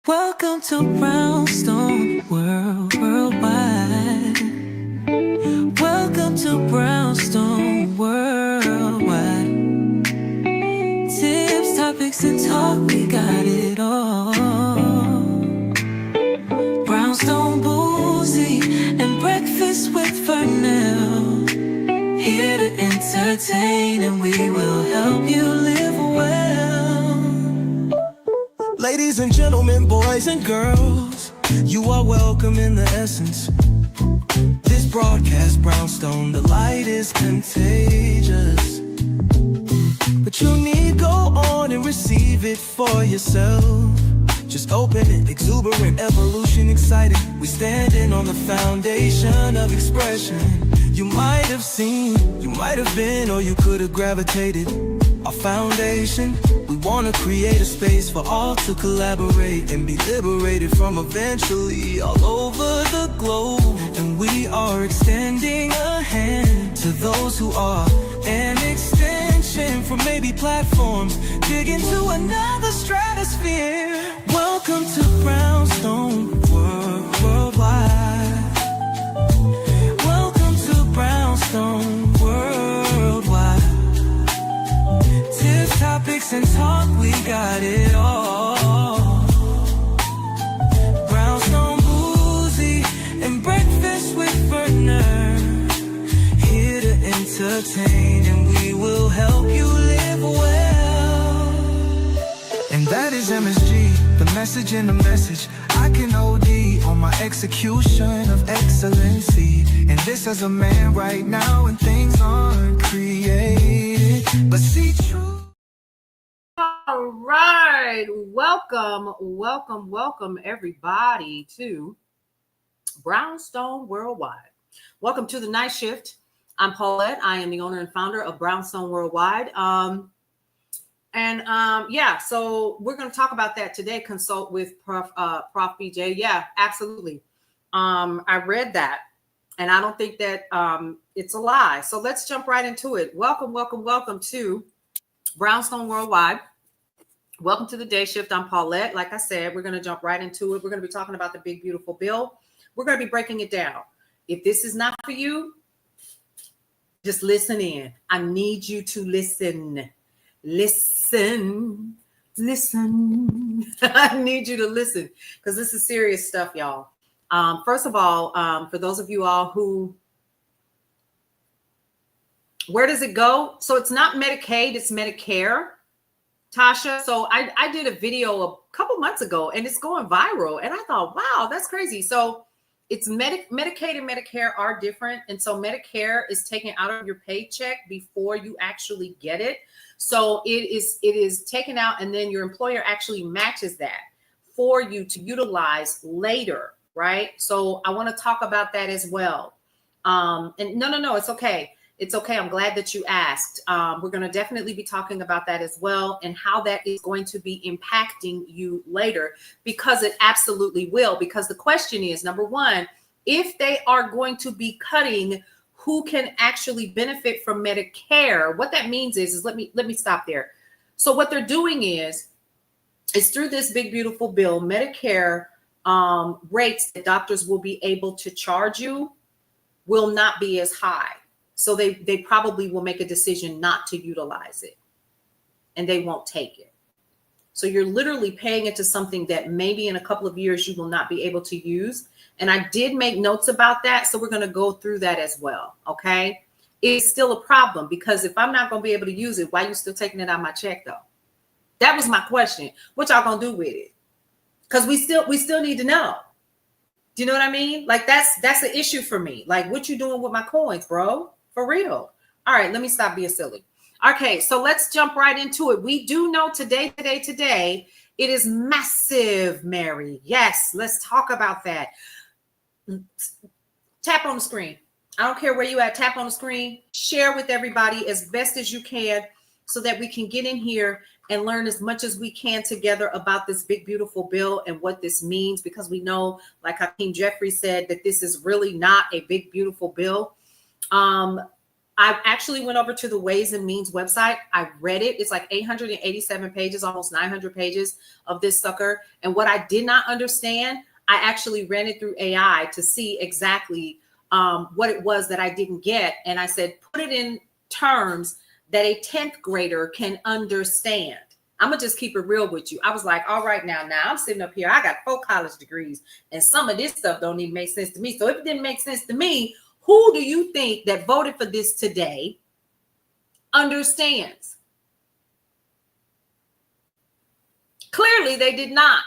Welcome to Brownstone Worldwide. Welcome to Brownstone Worldwide. Tips, topics, and talk, we got it all. Brownstone Boozy and Breakfast with Fernell. Here to entertain, and we will help you live well. Ladies and gentlemen, boys and girls, you are welcome in the essence. This broadcast, Brownstone, the light is contagious. But you need go on and receive it for yourself. Just open it, exuberant, evolution, excited. We standing on the foundation of expression. You might have seen, you might have been, or you could have gravitated. Our foundation, we want to create a space for all to collaborate and be liberated from eventually all over the globe. And we are extending a hand to those who are an extension from maybe platforms, dig into another stratosphere. Welcome to Brownstone Worldwide. Welcome to Brownstone Worldwide. Tips, topics, and talk, we got it all. Brownstone Boozy and Breakfast with Fernell. Here to entertain, and we will help you live well. And that is MSG, the message in the message. I can OD on my execution of excellency. And this as a man right now, and things aren't created, but see true. All right, welcome everybody to Brownstone Worldwide. Welcome to the night shift. I'm Paulette. I am the owner and founder of Brownstone Worldwide. So we're going to talk about that today. Consult with Prof BJ. Yeah, absolutely. I read that, and I don't think that it's a lie. So let's jump right into it. Welcome to Brownstone Worldwide. Welcome to the day shift. I'm Paulette. Like I said, we're going to jump right into it. We're going to be talking about the big, beautiful bill. We're going to be breaking it down. If this is not for you, just listen in. I need you to listen. Listen. I need you to listen, because this is serious stuff, y'all. First of all, for those of you all who, where does it go? So it's not Medicaid, it's Medicare, Tasha. So I did a video a couple months ago, and it's going viral. And I thought, wow, that's crazy. So it's Medicaid and Medicare are different. And so Medicare is taken out of your paycheck before you actually get it. So it is taken out, and then your employer actually matches that for you to utilize later, right? So I want to talk about that as well. And no, it's okay. It's okay. I'm glad that you asked. We're going to definitely be talking about that as well, and how that is going to be impacting you later, because it absolutely will. Because the question is, number one, if they are going to be cutting who can actually benefit from Medicare, what that means is let me stop there. So what they're doing is through this big, beautiful bill, Medicare rates that doctors will be able to charge you will not be as high. So they probably will make a decision not to utilize it, and they won't take it. So you're literally paying into something that maybe in a couple of years you will not be able to use. And I did make notes about that. So we're going to go through that as well. Okay. It's still a problem, because if I'm not going to be able to use it, why are you still taking it out of my check though? That was my question. What y'all going to do with it? Because we still need to know. Do you know what I mean? Like that's the issue for me. Like, what you doing with my coins, bro? For real. All right, let me stop being silly. Okay, so let's jump right into it. We do know today, it is massive, Mary. Yes, let's talk about that. Tap on the screen. I don't care where you at. Tap on the screen. Share with everybody as best as you can, so that we can get in here and learn as much as we can together about this big, beautiful bill and what this means, because we know, like Hakeem Jeffrey said, that this is really not a big, beautiful bill. I actually went over to the Ways and Means website. I read it. It's like 887 pages, almost 900 pages of this sucker. And what I did not understand, I actually ran it through AI to see exactly what it was that I didn't get. And I said, put it in terms that a 10th grader can understand. I'm going to just keep it real with you. I was like, all right, now I'm sitting up here. I got 4 college degrees and some of this stuff don't even make sense to me. So if it didn't make sense to me, who do you think that voted for this today understands? Clearly, they did not.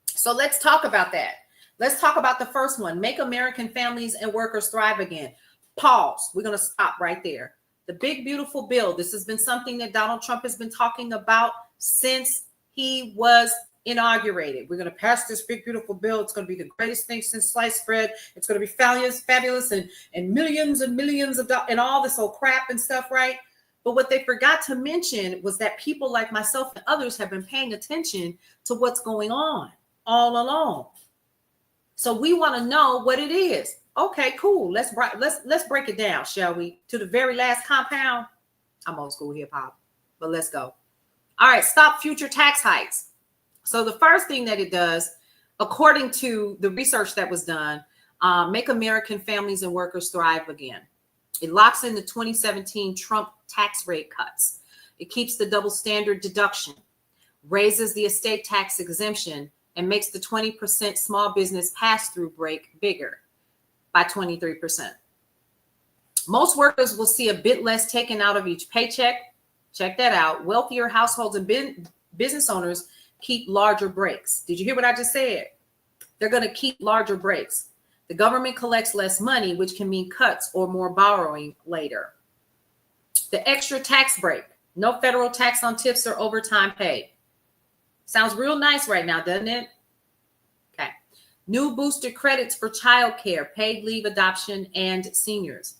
So let's talk about that. Let's talk about the first one. Make American families and workers thrive again. Pause. We're going to stop right there. The big, beautiful bill. This has been something that Donald Trump has been talking about since he was inaugurated. We're going to pass this big, beautiful bill. It's going to be the greatest thing since sliced bread. It's going to be fabulous, and millions and millions of dollars and all this old crap and stuff, right? But what they forgot to mention was that people like myself and others have been paying attention to what's going on all along. So we want to know what it is. Okay, cool. Let's break it down, shall we? To the very last compound. I'm old school hip hop, but let's go. All right, stop future tax hikes. So the first thing that it does, according to the research that was done, make American families and workers thrive again. It locks in the 2017 Trump tax rate cuts. It keeps the double standard deduction, raises the estate tax exemption, and makes the 20% small business pass-through break bigger by 23%. Most workers will see a bit less taken out of each paycheck. Check that out. Wealthier households and business owners keep larger breaks. Did you hear what I just said? They're going to keep larger breaks. The government collects less money, which can mean cuts or more borrowing later. The extra tax break. No federal tax on tips or overtime pay. Sounds real nice right now, doesn't it? Okay. New booster credits for childcare, paid leave, adoption, and seniors.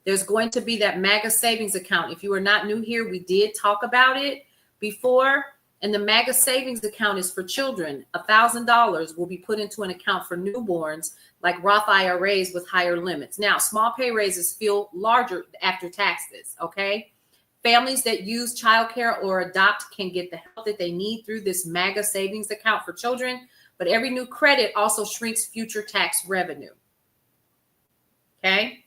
There's going to be that MAGA savings account. If you are not new here, we did talk about it before. And the MAGA savings account is for children. $1,000 will be put into an account for newborns, like Roth IRAs with higher limits. Now, small pay raises feel larger after taxes, okay? Families that use childcare or adopt can get the help that they need through this MAGA savings account for children, but every new credit also shrinks future tax revenue, okay?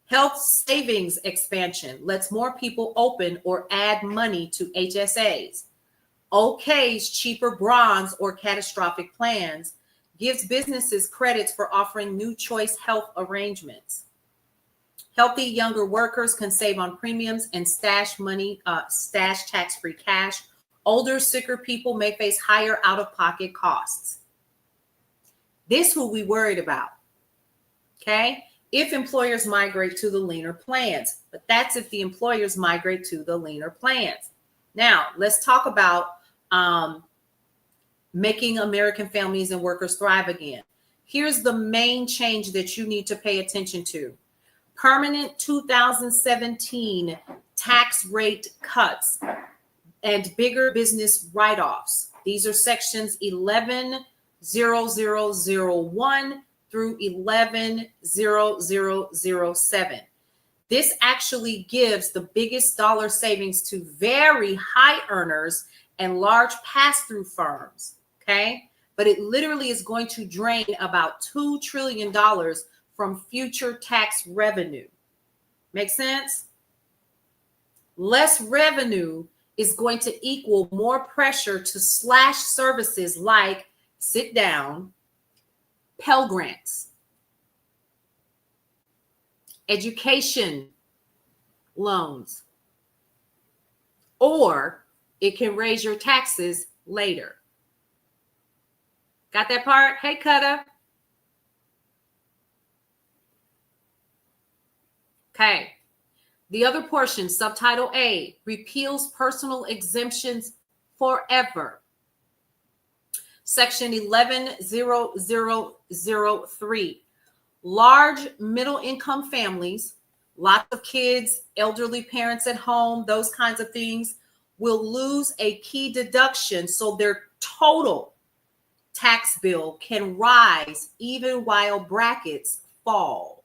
Health savings expansion lets more people open or add money to HSAs. OK's cheaper bronze or catastrophic plans gives businesses credits for offering new choice health arrangements. Healthy younger workers can save on premiums and stash money, stash tax-free cash. Older, sicker people may face higher out-of-pocket costs. This who we worried about, okay? If employers migrate to the leaner plans, but that's if the employers migrate to the leaner plans. Now, let's talk about making American families and workers thrive again. Here's the main change that you need to pay attention to. Permanent 2017 tax rate cuts and bigger business write-offs. These are sections 110001 through 110007. This actually gives the biggest dollar savings to very high earners and large pass-through firms, okay? But it literally is going to drain about $2 trillion from future tax revenue. Make sense? Less revenue is going to equal more pressure to slash services like sit down, Pell Grants, education loans, or it can raise your taxes later. Got that part? Hey, Cutter. Okay. The other portion, subtitle A, repeals personal exemptions forever. Section 110003, large middle income families, lots of kids, elderly parents at home, those kinds of things, will lose a key deduction, so their total tax bill can rise even while brackets fall.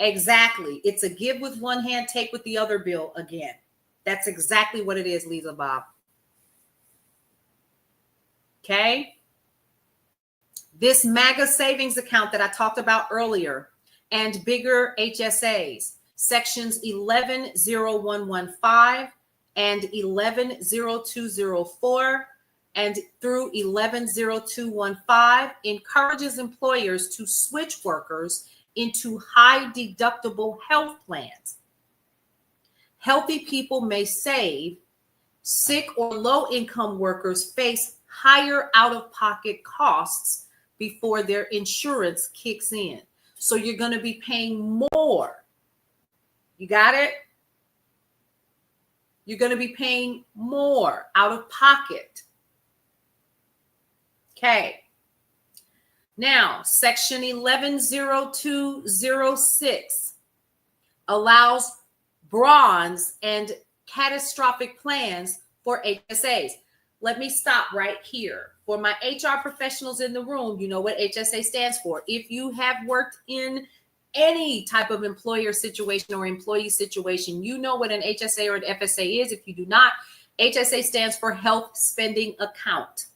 Exactly. It's a give with one hand, take with the other bill again. That's exactly what it is, Lisa Bob. Okay. This MAGA savings account that I talked about earlier and bigger HSAs, sections 110115 and 110204 and through 110215 encourages employers to switch workers into high deductible health plans. Healthy people may save. Sick or low income workers face higher out-of-pocket costs before their insurance kicks in. So you're going to be paying more. You got it? You're going to be paying more out of pocket. Okay. Now, section 110206 allows bronze and catastrophic plans for HSAs. Let me stop right here. For my HR professionals in the room, you know what HSA stands for. If you have worked in any type of employer situation or employee situation, you know what an HSA or an FSA is. If you do not, HSA stands for Health Spending Account.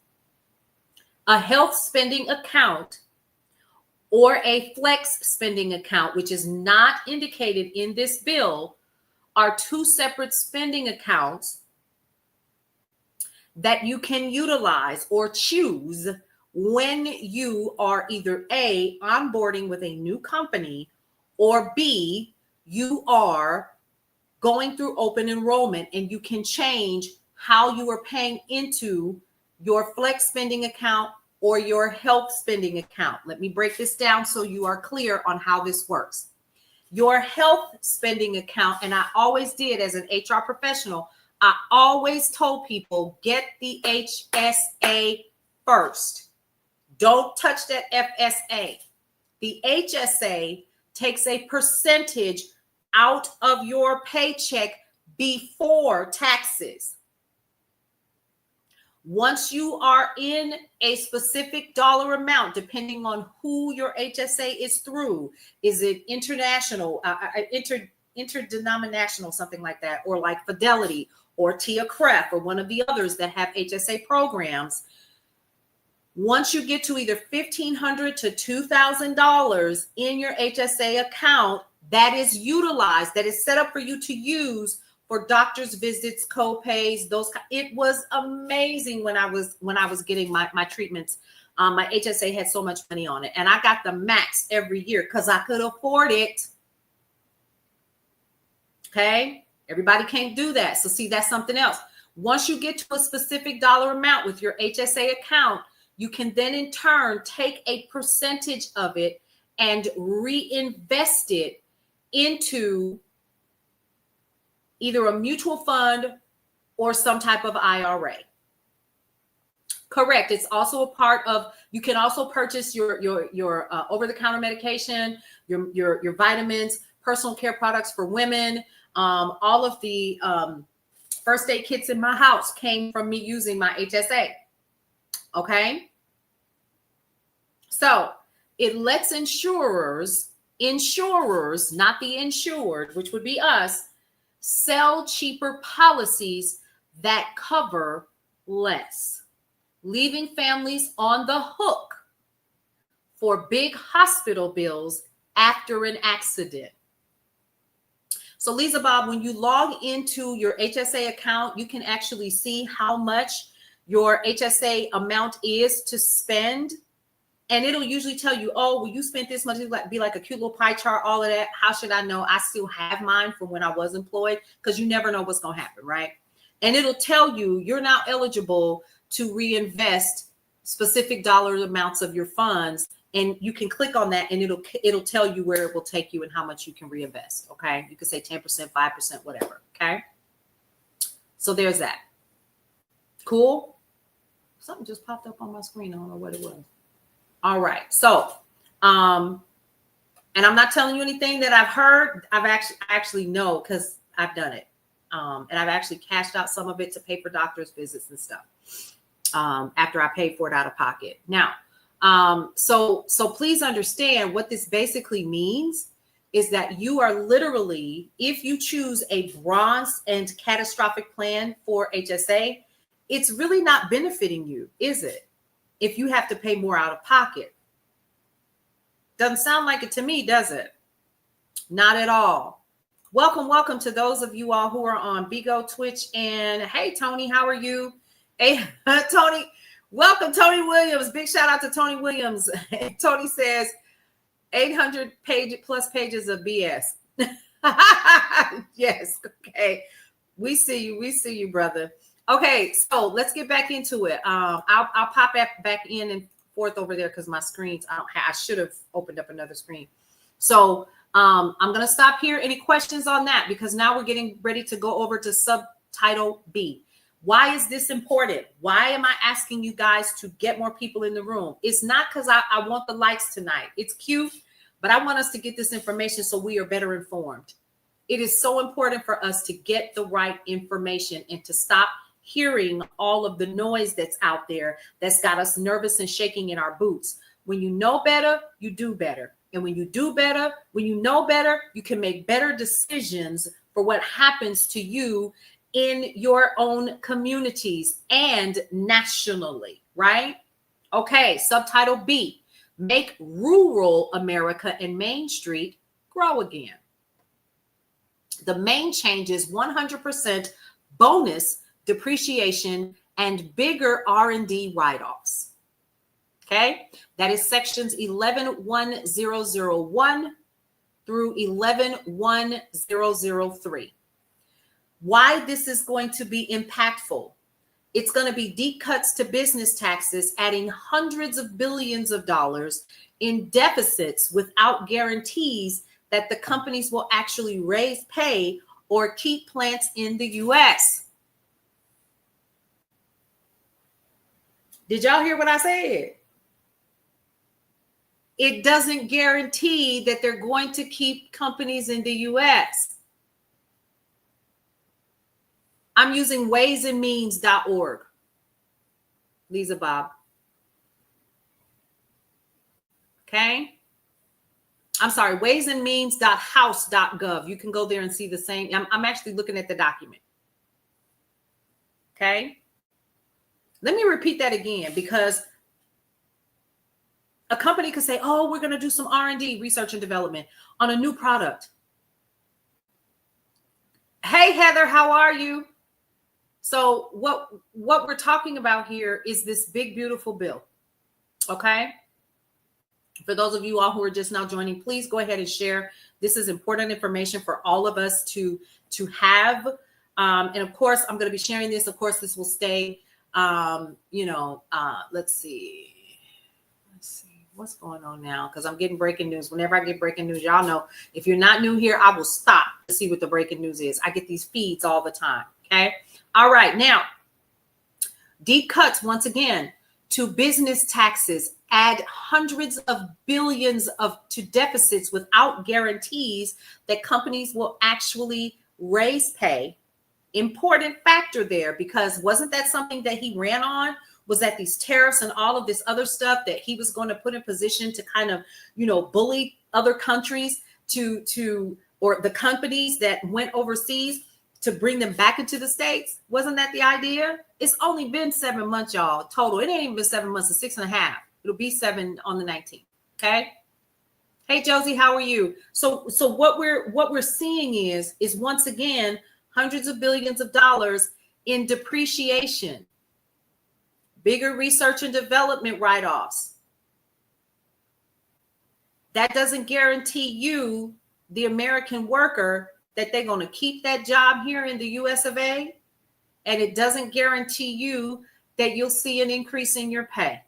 A health spending account or a flex spending account, which is not indicated in this bill, are two separate spending accounts that you can utilize or choose when you are either A, onboarding with a new company, or B, you are going through open enrollment, and you can change how you are paying into your flex spending account or your health spending account. Let me break this down so you are clear on how this works. Your health spending account, and I always did as an HR professional, I always told people, get the HSA first. Don't touch that FSA. The HSA takes a percentage out of your paycheck before taxes. Once you are in a specific dollar amount, depending on who your HSA is through, is it international, interdenominational, something like that, or like Fidelity or TIA-CREF or one of the others that have HSA programs. Once you get to either $1,500 to $2,000 in your HSA account, that is utilized, that is set up for you to use for doctor's visits, co-pays, those. It was amazing when I was getting my treatments. My HSA had so much money on it, and I got the max every year because I could afford it. Okay, everybody can't do that. So see, that's something else. Once you get to a specific dollar amount with your HSA account, you can then in turn take a percentage of it and reinvest it into either a mutual fund or some type of IRA. Correct. It's also a part of, you can also purchase your over-the-counter medication, your vitamins, personal care products for women. All of the first aid kits in my house came from me using my HSA. Okay. So it lets insurers, not the insured, which would be us, sell cheaper policies that cover less, leaving families on the hook for big hospital bills after an accident. So Lisa Bob, when you log into your HSA account, you can actually see how much your HSA amount is to spend. And it'll usually tell you, oh, well, you spent this much. It'll be like a cute little pie chart, all of that. How should I know? I still have mine from when I was employed, because you never know what's going to happen, right? And it'll tell you you're now eligible to reinvest specific dollar amounts of your funds. And you can click on that and it'll tell you where it will take you and how much you can reinvest. Okay. You can say 10%, 5%, whatever. Okay. So there's that. Cool. Something just popped up on my screen. I don't know what it was. All right. So, and I'm not telling you anything that I've heard. I actually know, because I've done it. And I've actually cashed out some of it to pay for doctor's visits and stuff. After I paid for it out of pocket. Now, so please understand what this basically means is that you are literally, if you choose a bronze and catastrophic plan for HSA, it's really not benefiting you, is it? If you have to pay more out of pocket. Doesn't sound like it to me, does it? Not at all. Welcome to those of you all who are on Bigo, Twitch, and hey, Tony, how are you? Hey, Tony, welcome, Tony Williams. Big shout out to Tony Williams. Tony says 800 plus pages of BS. Yes, okay. We see you, brother. Okay, so let's get back into it. I'll pop back in and forth over there because my screens, I should have opened up another screen. So I'm going to stop here. Any questions on that? Because now we're getting ready to go over to subtitle B. Why is this important? Why am I asking you guys to get more people in the room? It's not because I want the likes tonight. It's cute, but I want us to get this information so we are better informed. It is so important for us to get the right information and to stop hearing all of the noise that's out there that's got us nervous and shaking in our boots. When you know better, you do better. And when you do better, when you know better, you can make better decisions for what happens to you in your own communities and nationally, right? Okay, subtitle B, make rural America and Main Street grow again. The main change is 100% bonus depreciation and bigger R&D write-offs. Okay, that is sections 111001 through 111003. Why this is going to be impactful. It's going to be deep cuts to business taxes, adding hundreds of billions of dollars in deficits without guarantees that the companies will actually raise pay or keep plants in the U.S. Did y'all hear what I said? It doesn't guarantee that they're going to keep companies in the U.S. I'm using waysandmeans.org. Lisa Bob. Okay. I'm sorry, waysandmeans.house.gov. You can go there and see the same. I'm actually looking at the document. Okay. Let me repeat that again, because a company could say, oh, we're going to do some R&D, research and development, on a new product. Hey, Heather, how are you? So what we're talking about here is this big, beautiful bill. Okay. For those of you all who are just now joining, please go ahead and share. This is important information for all of us to have. And of course, I'm going to be sharing this. Of course, this will stay, let's see. What's going on now? Because I'm getting breaking news. Whenever I get breaking news, y'all know, if you're not new here, I will stop to see what the breaking news is. I get these feeds all the time. Okay. All right. Now, deep cuts once again to business taxes, add hundreds of billions to deficits without guarantees that companies will actually raise pay. Important factor there, because wasn't that something that he ran on? Was that these tariffs and all of this other stuff that he was going to put in position to kind of, bully other countries or the companies that went overseas to bring them back into the States? Wasn't that the idea? It's only been 7 months, y'all, total. It ain't even been 7 months, it's 6.5. It'll be 7 on the 19th. Okay. Hey, Josie, how are you? So what we're seeing is once again, hundreds of billions of dollars in depreciation. Bigger research and development write-offs. That doesn't guarantee you, the American worker, that they're going to keep that job here in the US of A. And it doesn't guarantee you that you'll see an increase in your pay.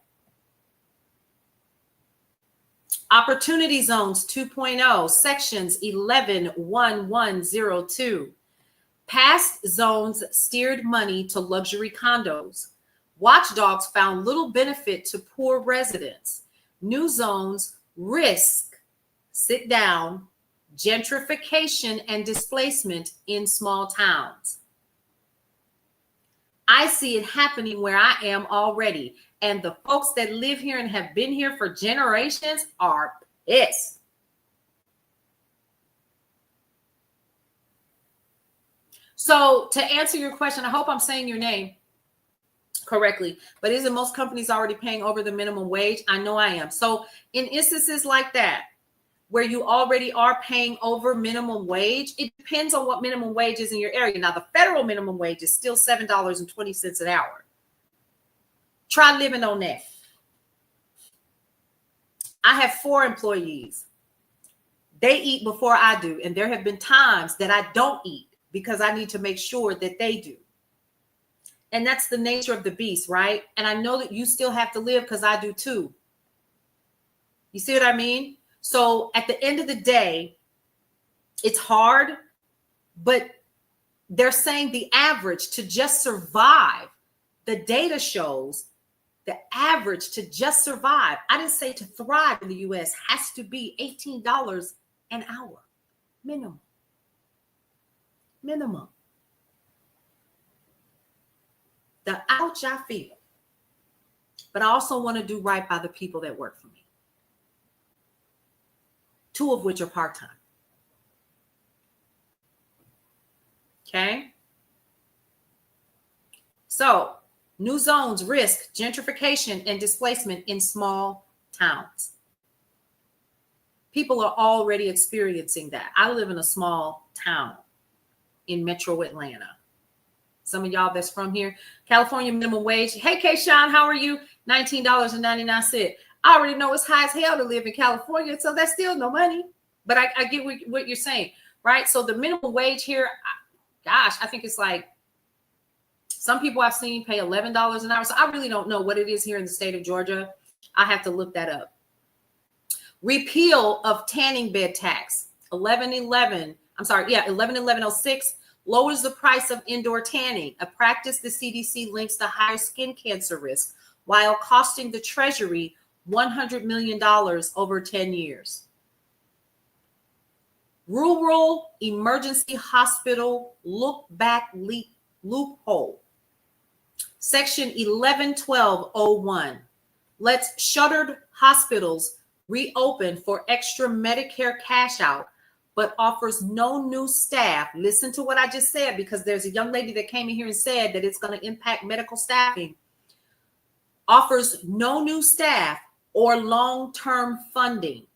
Opportunity Zones 2.0, sections 111102. Past zones steered money to luxury condos. Watchdogs found little benefit to poor residents. New zones risk, sit down, gentrification and displacement in small towns. I see it happening where I am already. And the folks that live here and have been here for generations are pissed. So to answer your question, I hope I'm saying your name correctly, but isn't most companies already paying over the minimum wage? I know I am. So in instances like that, where you already are paying over minimum wage, it depends on what minimum wage is in your area. Now, the federal minimum wage is still $7.20 an hour. Try living on that. I have 4 employees. They eat before I do, and there have been times that I don't eat because I need to make sure that they do. And that's the nature of the beast, right? And I know that you still have to live because I do too. You see what I mean? So at the end of the day, it's hard, but they're saying the average to just survive, the data shows the average to just survive, I didn't say to thrive in the US, has to be $18 an hour. Minimum. Minimum. The ouch I feel. But I also want to do right by the people that work for me. 2 of which are part-time. Okay. So, new zones risk gentrification and displacement in small towns. People are already experiencing that. I live in a small town in metro Atlanta. Some of y'all that's from here. California minimum wage. Hey, Kayshawn, how are you? $19.99. I already know it's high as hell to live in California, so that's still no money. But I get what you're saying, right? So the minimum wage here, gosh, I think it's like, some people I've seen pay $11 an hour. So I really don't know what it is here in the state of Georgia. I have to look that up. Repeal of tanning bed tax. 111106 lowers the price of indoor tanning, a practice the CDC links to higher skin cancer risk, while costing the Treasury $100 million over 10 years. Rural emergency hospital look back loophole. Section 111201 lets shuttered hospitals reopen for extra Medicare cash out, but offers no new staff. Listen to what I just said, because there's a young lady that came in here and said that it's going to impact medical staffing. Offers no new staff or long-term funding.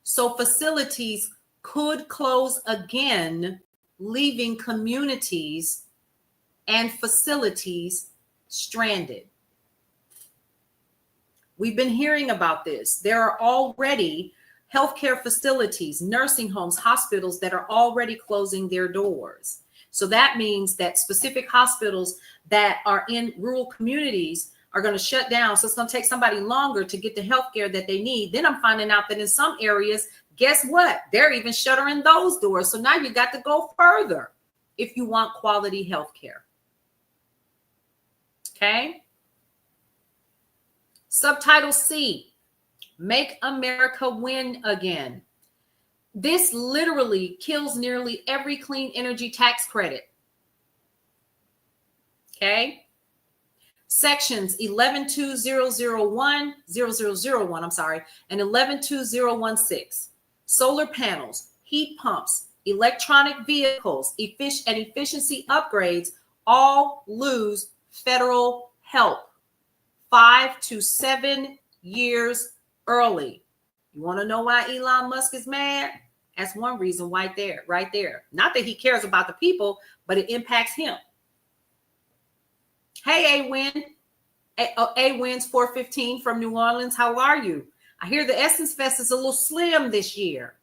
So facilities could close again, leaving communities and facilities stranded. We've been hearing about this. There are already healthcare facilities, nursing homes, hospitals that are already closing their doors. So that means that specific hospitals that are in rural communities are going to shut down. So it's going to take somebody longer to get the healthcare that they need. Then I'm finding out that in some areas, guess what? They're even shuttering those doors. So now you got to go further if you want quality healthcare. Okay. Subtitle C, Make America Win Again. This literally kills nearly every clean energy tax credit. Okay. Sections 112001, 0001, and 112016. Solar panels, heat pumps, electronic vehicles, efficiency upgrades all lose federal help 5 to 7 years early. You want to know why Elon Musk is mad? That's one reason right there. Not that he cares about the people, but it impacts him. Hey, A-Win. A-Win's 415 from New Orleans. How are you? I hear the Essence Fest is a little slim this year.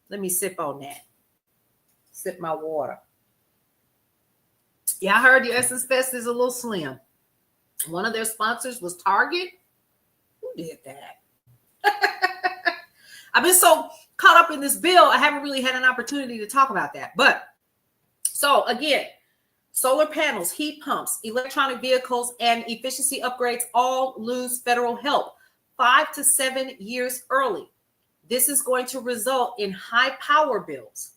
Let me sip on that. Sip my water. Yeah, I heard the Essence Fest is a little slim. One of their sponsors was Target. Who did that? I've been so caught up in this bill, I haven't really had an opportunity to talk about that. But so again, solar panels, heat pumps, electronic vehicles, and efficiency upgrades all lose federal help 5 to 7 years early. This is going to result in high power bills.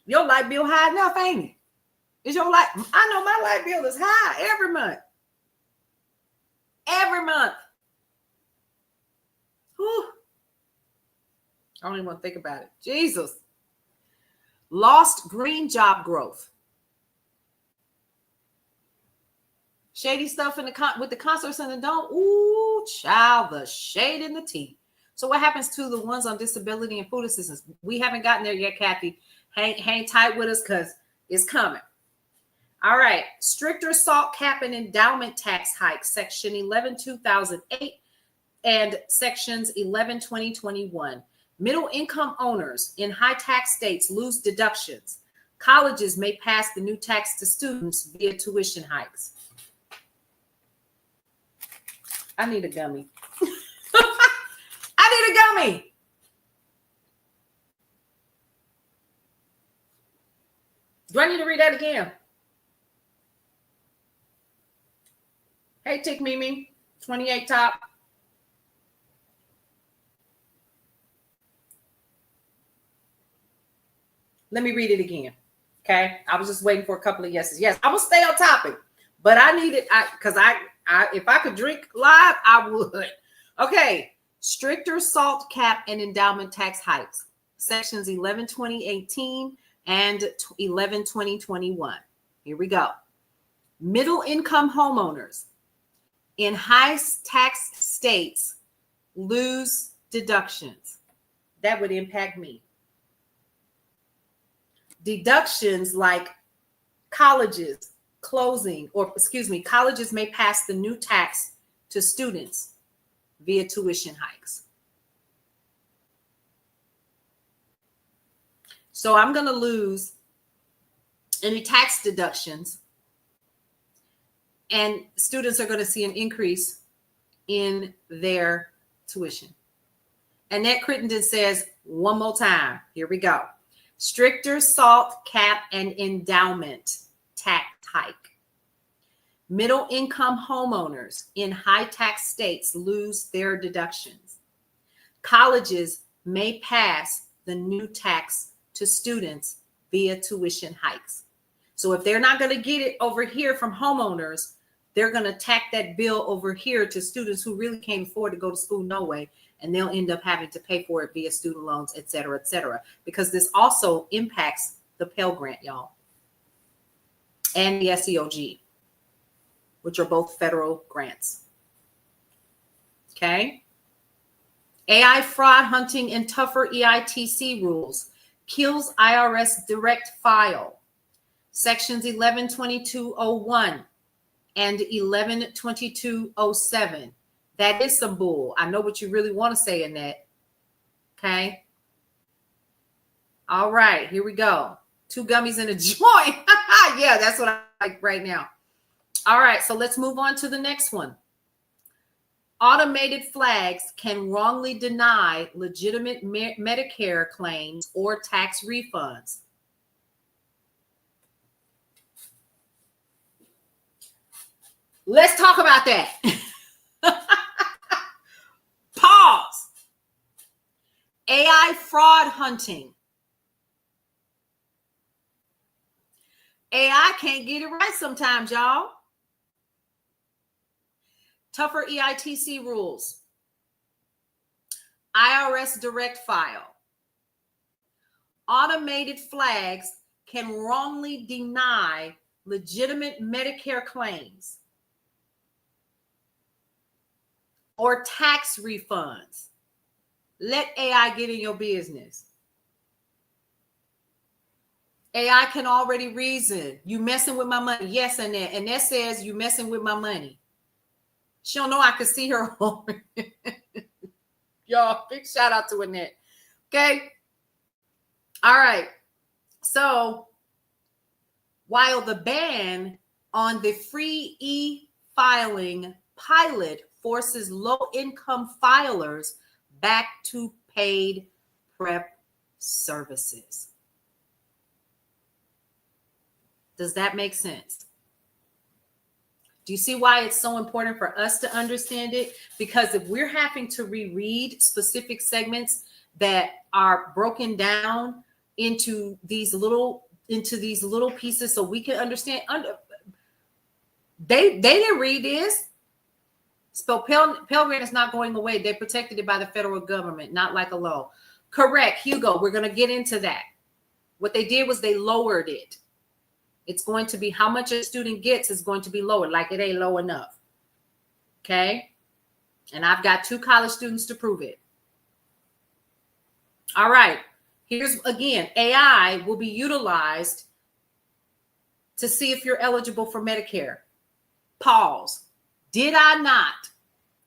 Your light bill high enough, ain't it? Is your light? I know my light bill is high every month. Every month. Whew. I don't even want to think about it. Jesus. Lost green job growth. Shady stuff in the with the concerts and the dome. Ooh, child, the shade in the tea. So what happens to the ones on disability and food assistance? We haven't gotten there yet, Kathy. Hang tight with us because it's coming. All right. Stricter SALT cap and endowment tax hikes, Section 11/2008 and Sections 11/2021. Middle income owners in high tax states lose deductions. Colleges may pass the new tax to students via tuition hikes. I need a gummy. I need a gummy. Do I need to read that again? Hey, Tick Mimi, 28 top. Let me read it again. Okay. I was just waiting for a couple of yeses. Yes, I'm gonna stay on topic, but I need it because I if I could drink live, I would. Okay. Stricter SALT cap and endowment tax hikes, Sections 11/2018 and 11/2021. Here we go. Middle income homeowners in high tax states lose deductions. That would impact me. Deductions like colleges closing, or excuse me, colleges may pass the new tax to students via tuition hikes. So I'm going to lose any tax deductions, and students are going to see an increase in their tuition. Annette Crittenden says, one more time, here we go. Stricter SALT cap and endowment tax hike. Middle income homeowners in high tax states lose their deductions. Colleges may pass the new tax to students via tuition hikes. So if they're not going to get it over here from homeowners, they're going to tack that bill over here to students who really can't afford to go to school no way. And they'll end up having to pay for it via student loans, et cetera, because this also impacts the Pell Grant, y'all, and the SEOG, which are both federal grants. Okay. AI fraud hunting and tougher EITC rules kills IRS direct file. Sections 11/2201 and 11/2207. That is some bull. I know what you really want to say in that. Okay. All right, here we go. 2 gummies in a joint. Yeah, that's what I like right now. All right, so let's move on to the next one. Automated flags can wrongly deny legitimate Medicare claims or tax refunds. Let's talk about that. Pause. AI fraud hunting. AI can't get it right sometimes, y'all. Tougher EITC rules. IRS direct file. Automated flags can wrongly deny legitimate Medicare claims or tax refunds. Let AI get in your business. AI can already reason. You messing with my money. Yes, Annette. Annette says you messing with my money. She don't know I could see her. Y'all, big shout out to Annette. Okay. All right. So while the ban on the free e-filing pilot forces low-income filers back to paid prep services. Does that make sense? Do you see why it's so important for us to understand it? Because if we're having to reread specific segments that are broken down into these little pieces so we can understand, they didn't read this. So Pell Grant is not going away. They protected it by the federal government, not like a law. Correct, Hugo. We're going to get into that. What they did was they lowered it. It's going to be how much a student gets is going to be lowered, like it ain't low enough. Okay? And I've got 2 college students to prove it. All right. Here's again, AI will be utilized to see if you're eligible for Medicare. Pause. Did I not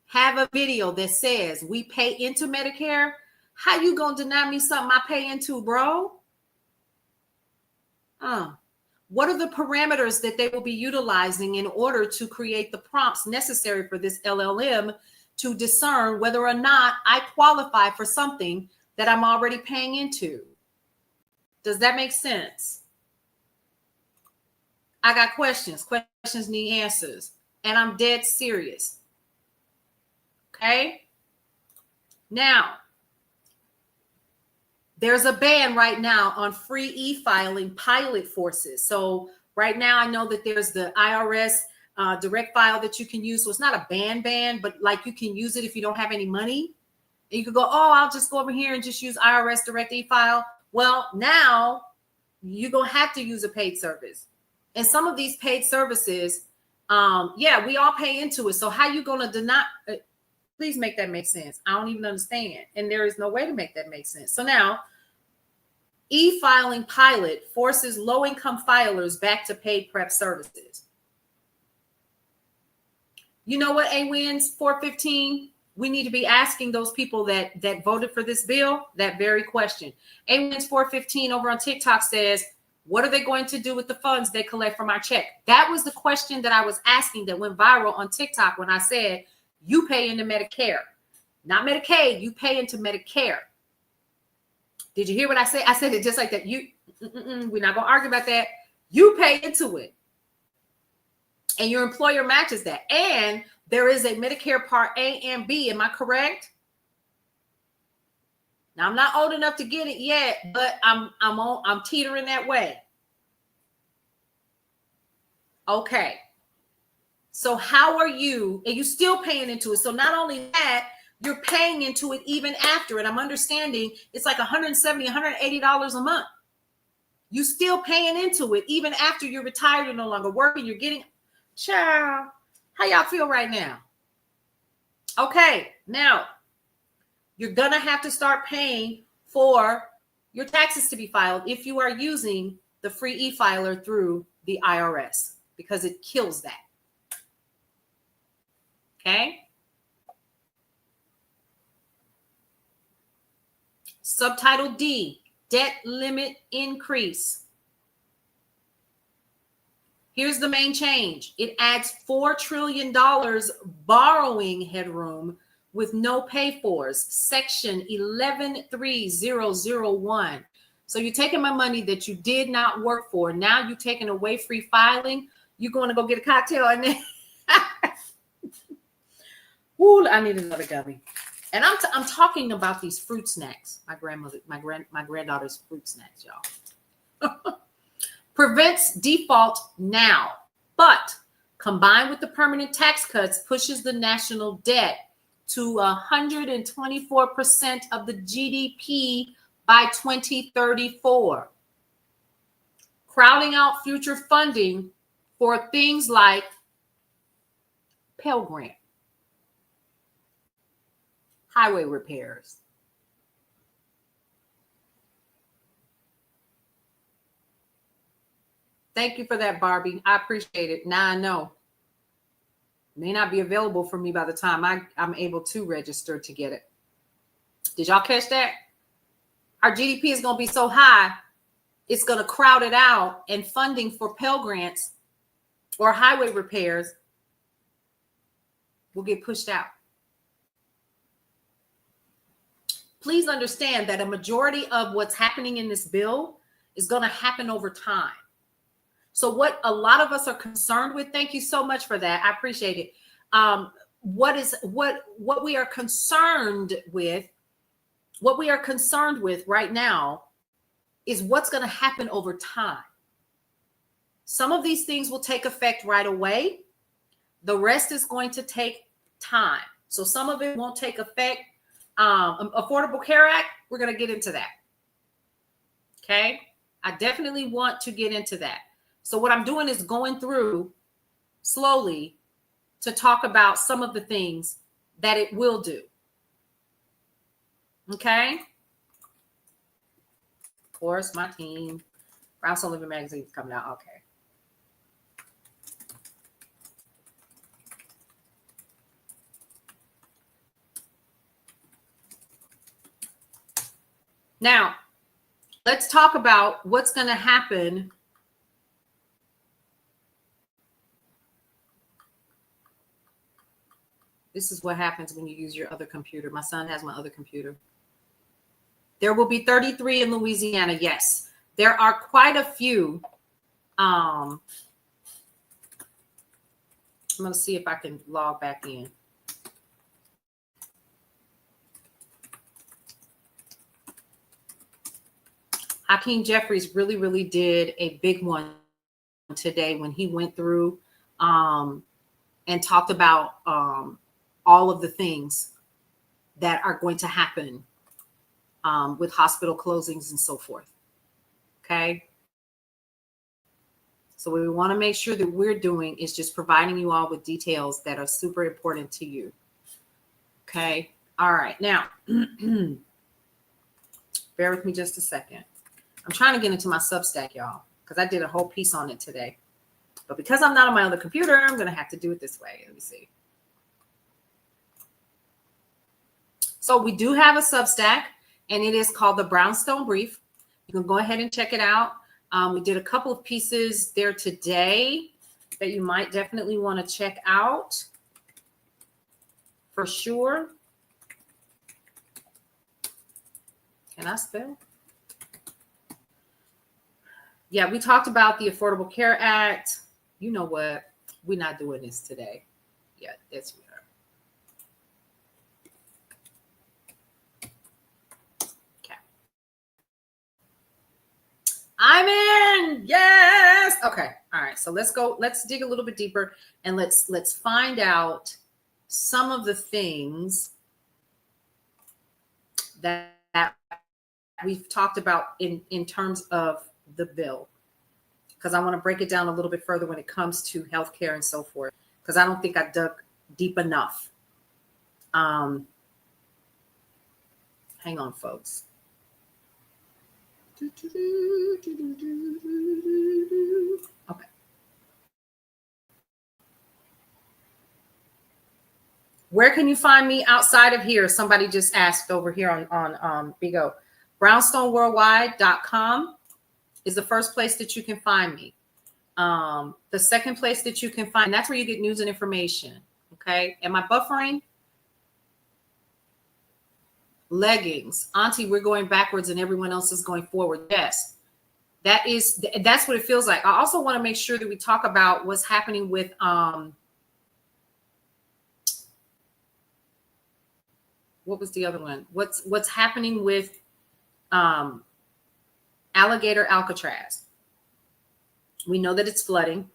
have a video that says we pay into Medicare? How you gonna deny me something I pay into, bro? What are the parameters that they will be utilizing in order to create the prompts necessary for this LLM to discern whether or not I qualify for something that I'm already paying into? Does that make sense? I got questions. Questions need answers. And I'm dead serious. Okay? Now, there's a ban right now on free e-filing pilot forces. So right now I know that there's the IRS direct file that you can use. So it's not a ban, but like you can use it if you don't have any money. And you could go, oh, I'll just go over here and just use IRS direct e-file. Well, now you're going to have to use a paid service. And some of these paid services, yeah, we all pay into it. So how you going to deny? Please make that make sense. I don't even understand. And there is no way to make that make sense. So now, e-filing pilot forces low-income filers back to paid prep services. You know what, A-Wins 415? We need to be asking those people that voted for this bill that very question. A-Wins 415 over on TikTok says, what are they going to do with the funds they collect from our check? That was the question that I was asking that went viral on TikTok when I said, you pay into Medicare, not Medicaid, you pay into Medicare. Did you hear what I said? I said it just like that. We're not going to argue about that. You pay into it. And your employer matches that. And there is a Medicare Part A and B. Am I correct? Now, I'm not old enough to get it yet, but I'm teetering that way. Okay. So how are you? And you still paying into it. So not only that, you're paying into it even after. And I'm understanding it's like $170, $180 a month. You still paying into it even after you're retired, you're no longer working, you're getting, child, how y'all feel right now? Okay, now you're going to have to start paying for your taxes to be filed if you are using the free e-filer through the IRS because it kills that. Okay. Subtitle D, debt limit increase. Here's the main change. It adds $4 trillion borrowing headroom with no pay-fors, section 113001. So you're taking my money that you did not work for. Now you're taking away free filing. You're going to go get a cocktail and then ooh, I need another gummy. And I'm talking about these fruit snacks. My granddaughter's fruit snacks, y'all. Prevents default now, but combined with the permanent tax cuts, pushes the national debt to 124% of the GDP by 2034, crowding out future funding for things like Pell Grant, highway repairs. Thank you for that, Barbie. I appreciate it. Now I know. May not be available for me by the time I'm able to register to get it. Did y'all catch that? Our GDP is going to be so high, it's going to crowd it out, and funding for Pell Grants or highway repairs will get pushed out. Please understand that a majority of what's happening in this bill is going to happen over time. So what a lot of us are concerned with, thank you so much for that. I appreciate it. What we are concerned with right now is what's going to happen over time. Some of these things will take effect right away. The rest is going to take time. So some of it won't take effect. Affordable Care Act, we're going to get into that. Okay. I definitely want to get into that. So what I'm doing is going through slowly to talk about some of the things that it will do. Okay. Of course, my team, Brownstone Living Magazine is coming out. Okay. Now, let's talk about what's going to happen. This is what happens when you use your other computer. My son has my other computer. There will be 33 in Louisiana. Yes, there are quite a few. I'm going to see if I can log back in. Hakeem Jeffries really did a big one today when he went through and talked about all of the things that are going to happen with hospital closings and so forth. Okay. So what we want to make sure that we're doing is just providing you all with details that are super important to you. Okay. All right. Now, bear with me just a second. I'm trying to get into my Substack, y'all, because I did a whole piece on it today. But because I'm not on my other computer, I'm going to have to do it this way. Let me see. So we do have a Substack, and it is called the Brownstone Brief. You can go ahead and check it out. We did a couple of pieces there today that you might definitely want to check out for sure. Can I spell? Yeah, we talked about the Affordable Care Act. You know what? We're not doing this today. Yeah, that's weird. I'm in. Yes. Okay. All right. So let's go. Let's dig a little bit deeper and let's find out some of the things that we've talked about in terms of the bill, because I want to break it down a little bit further when it comes to healthcare and so forth, because I don't think I dug deep enough. Hang on, folks. Okay. Where can you find me outside of here? Somebody just asked over here on Bigo. Brownstoneworldwide.com is the first place that you can find me. The second place that you can find, that's where you get news and information. Okay. Am I buffering? Leggings. Auntie, we're going backwards and everyone else is going forward. Yes. That's what it feels like. I also want to make sure that we talk about what's happening with what was the other one? What's happening with Alligator Alcatraz? We know that it's flooding.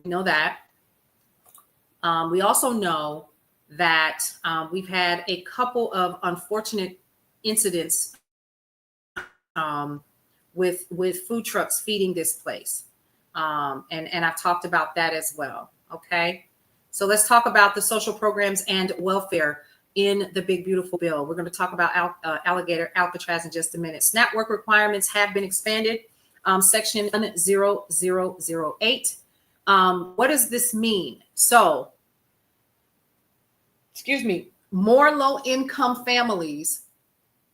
We know that. We also know that we've had a couple of unfortunate incidents with food trucks feeding this place. And I've talked about that as well. Okay. So let's talk about the social programs and welfare in the big, beautiful bill. We're going to talk about Alligator Alcatraz in just a minute. SNAP work requirements have been expanded. Section 1008. What does this mean? So, more low-income families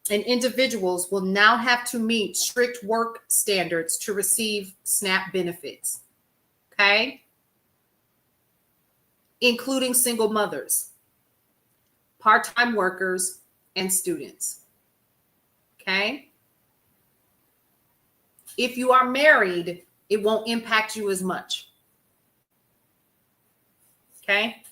and individuals will now have to meet strict work standards to receive SNAP benefits. Okay? Including single mothers, part-time workers, and students. Okay? If you are married, it won't impact you as much. Okay?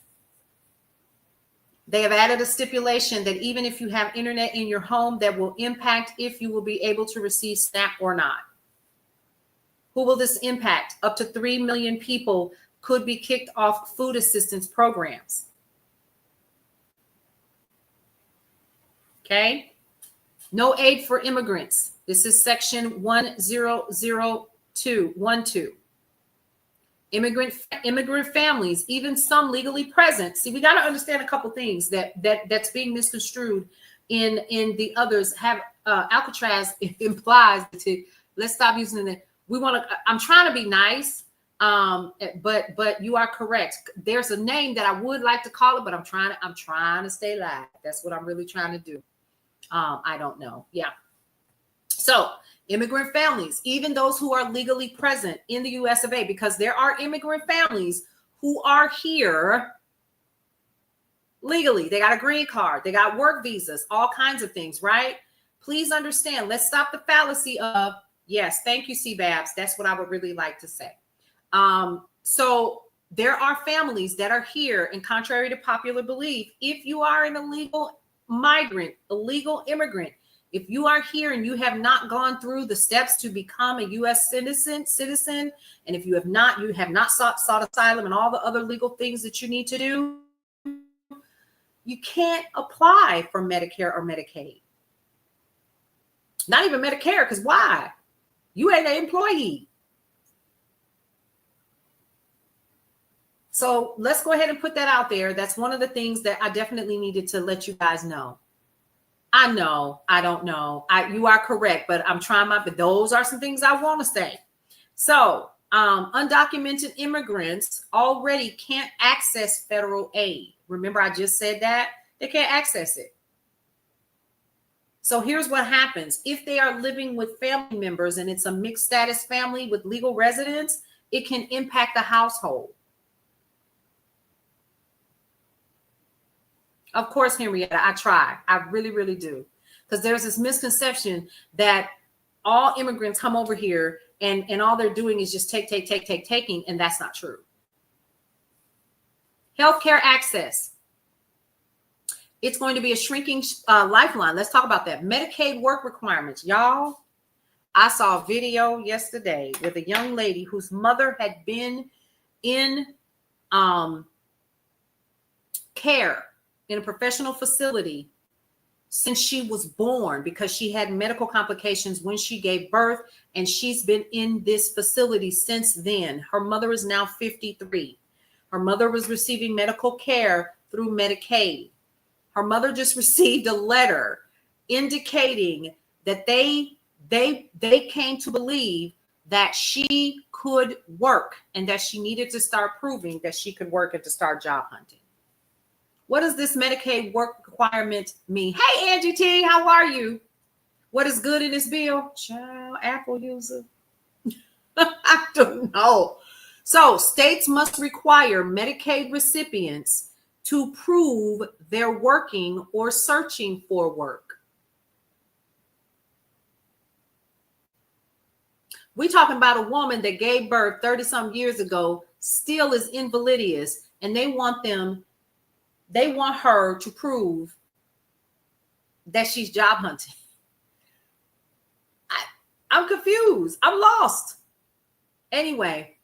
They have added a stipulation that even if you have internet in your home, that will impact if you will be able to receive SNAP or not. Who will this impact? Up to 3 million people could be kicked off food assistance programs. Okay? No aid for immigrants This is section 100212. Immigrant families, even some legally present. See, we got to understand a couple things that's being misconstrued in the others. Have Alcatraz implies to, let's stop using it. We want to. I'm trying to be nice, but you are correct. There's a name that I would like to call it, but I'm trying to stay live. That's what I'm really trying to do. I don't know. Yeah. So immigrant families, even those who are legally present in the US of A, because there are immigrant families who are here legally. They got a green card, they got work visas, all kinds of things, right? Please understand, let's stop the fallacy of, yes, thank you, CBABS. That's what I would really like to say. So there are families that are here, and contrary to popular belief, if you are an illegal migrant, illegal immigrant, if you are here and you have not gone through the steps to become a U.S. citizen, and if you have not sought asylum and all the other legal things that you need to do, you can't apply for Medicare or Medicaid. Not even Medicare, because why? You ain't an employee. So let's go ahead and put that out there. That's one of the things that I definitely needed to let you guys know. I know, I don't know. You are correct, but I'm trying but those are some things I want to say. So undocumented immigrants already can't access federal aid. Remember, I just said that they can't access it. So here's what happens. If they are living with family members and it's a mixed status family with legal residence, it can impact the household. Of course, Henrietta, I try. I really, really do. Because there's this misconception that all immigrants come over here and all they're doing is just taking, and that's not true. Healthcare access. It's going to be a shrinking lifeline. Let's talk about that. Medicaid work requirements. Y'all, I saw a video yesterday with a young lady whose mother had been in care in a professional facility since she was born because she had medical complications when she gave birth, and she's been in this facility since then. Her mother is now 53. Her mother was receiving medical care through Medicaid. Her mother just received a letter indicating that they came to believe that she could work and that she needed to start proving that she could work and to start job hunting. What does this Medicaid work requirement mean? Hey, Angie T, how are you? What is good in this bill? Child, Apple user. I don't know. So states must require Medicaid recipients to prove they're working or searching for work. We're talking about a woman that gave birth 30-some years ago, still is invalidous, and they want her to prove that she's job hunting. I'm confused. I'm lost. Anyway,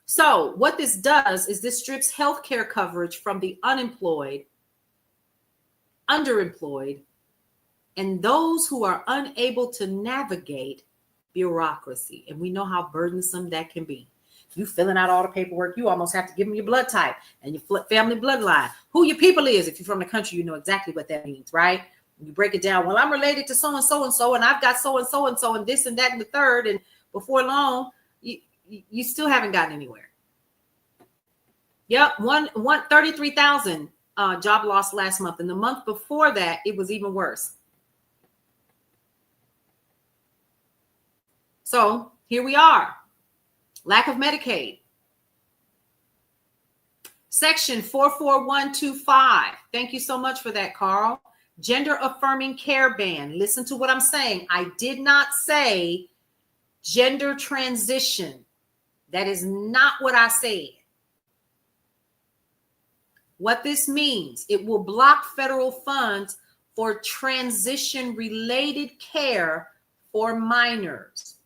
so what this does is this strips healthcare coverage from the unemployed, underemployed, and those who are unable to navigate bureaucracy. And we know how burdensome that can be. You filling out all the paperwork, you almost have to give them your blood type and your family bloodline. Who your people is. If you're from the country, you know exactly what that means, right? You break it down. Well, I'm related to so and so, and I've got so and so, and this and that and the third. And before long, you still haven't gotten anywhere. Yep, 33,000 job loss last month, and the month before that, it was even worse. So here we are. Lack of Medicaid. Section 44125. Thank you so much for that, Carl. Gender affirming care ban. Listen to what I'm saying. I did not say gender transition. That is not what I said. What this means, it will block federal funds for transition related care for minors.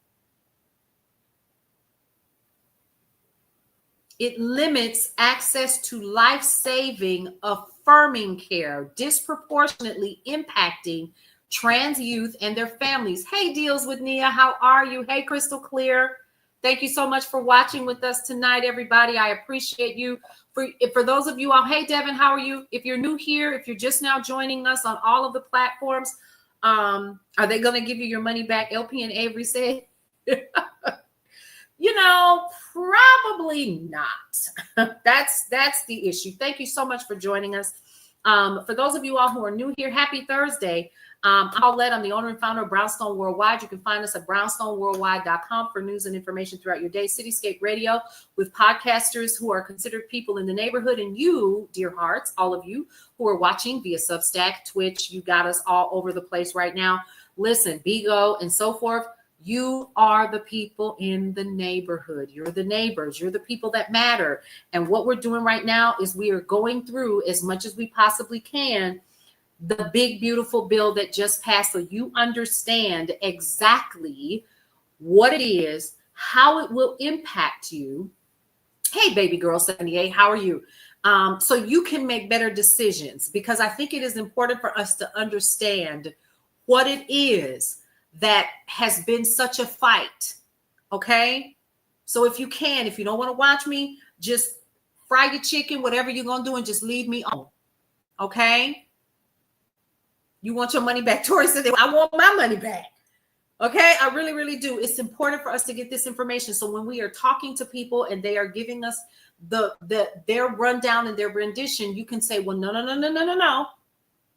It limits access to life-saving, affirming care, disproportionately impacting trans youth and their families. Hey, Deals with Nia, how are you? Hey, Crystal Clear. Thank you so much for watching with us tonight, everybody. I appreciate you. For those of you all, hey, Devin, how are you? If you're new here, if you're just now joining us on all of the platforms, are they going to give you your money back? LP and Avery said, you know, probably not. That's the issue. Thank you so much for joining us. For those of you all who are new here, happy Thursday. I'm Paulette. I'm the owner and founder of Brownstone Worldwide. You can find us at brownstoneworldwide.com for news and information throughout your day. Cityscape Radio with podcasters who are considered people in the neighborhood. And you, dear hearts, all of you who are watching via Substack, Twitch, you got us all over the place right now. Listen, Bigo, and so forth. You are the people in the neighborhood. You're the neighbors. You're the people that matter. And what we're doing right now is we are going through as much as we possibly can the big, beautiful bill that just passed, so you understand exactly what it is, how it will impact you. Hey, baby girl 78, how are you? So you can make better decisions, because I think it is important for us to understand what it is that has been such a fight. Okay. So if you don't want to watch me, just fry your chicken, whatever you're going to do, and just leave me on. Okay. You want your money back? Tori said, I want my money back. Okay, I really, really do. It's important for us to get this information. So when we are talking to people and they are giving us their rundown and their rendition, you can say, well, no.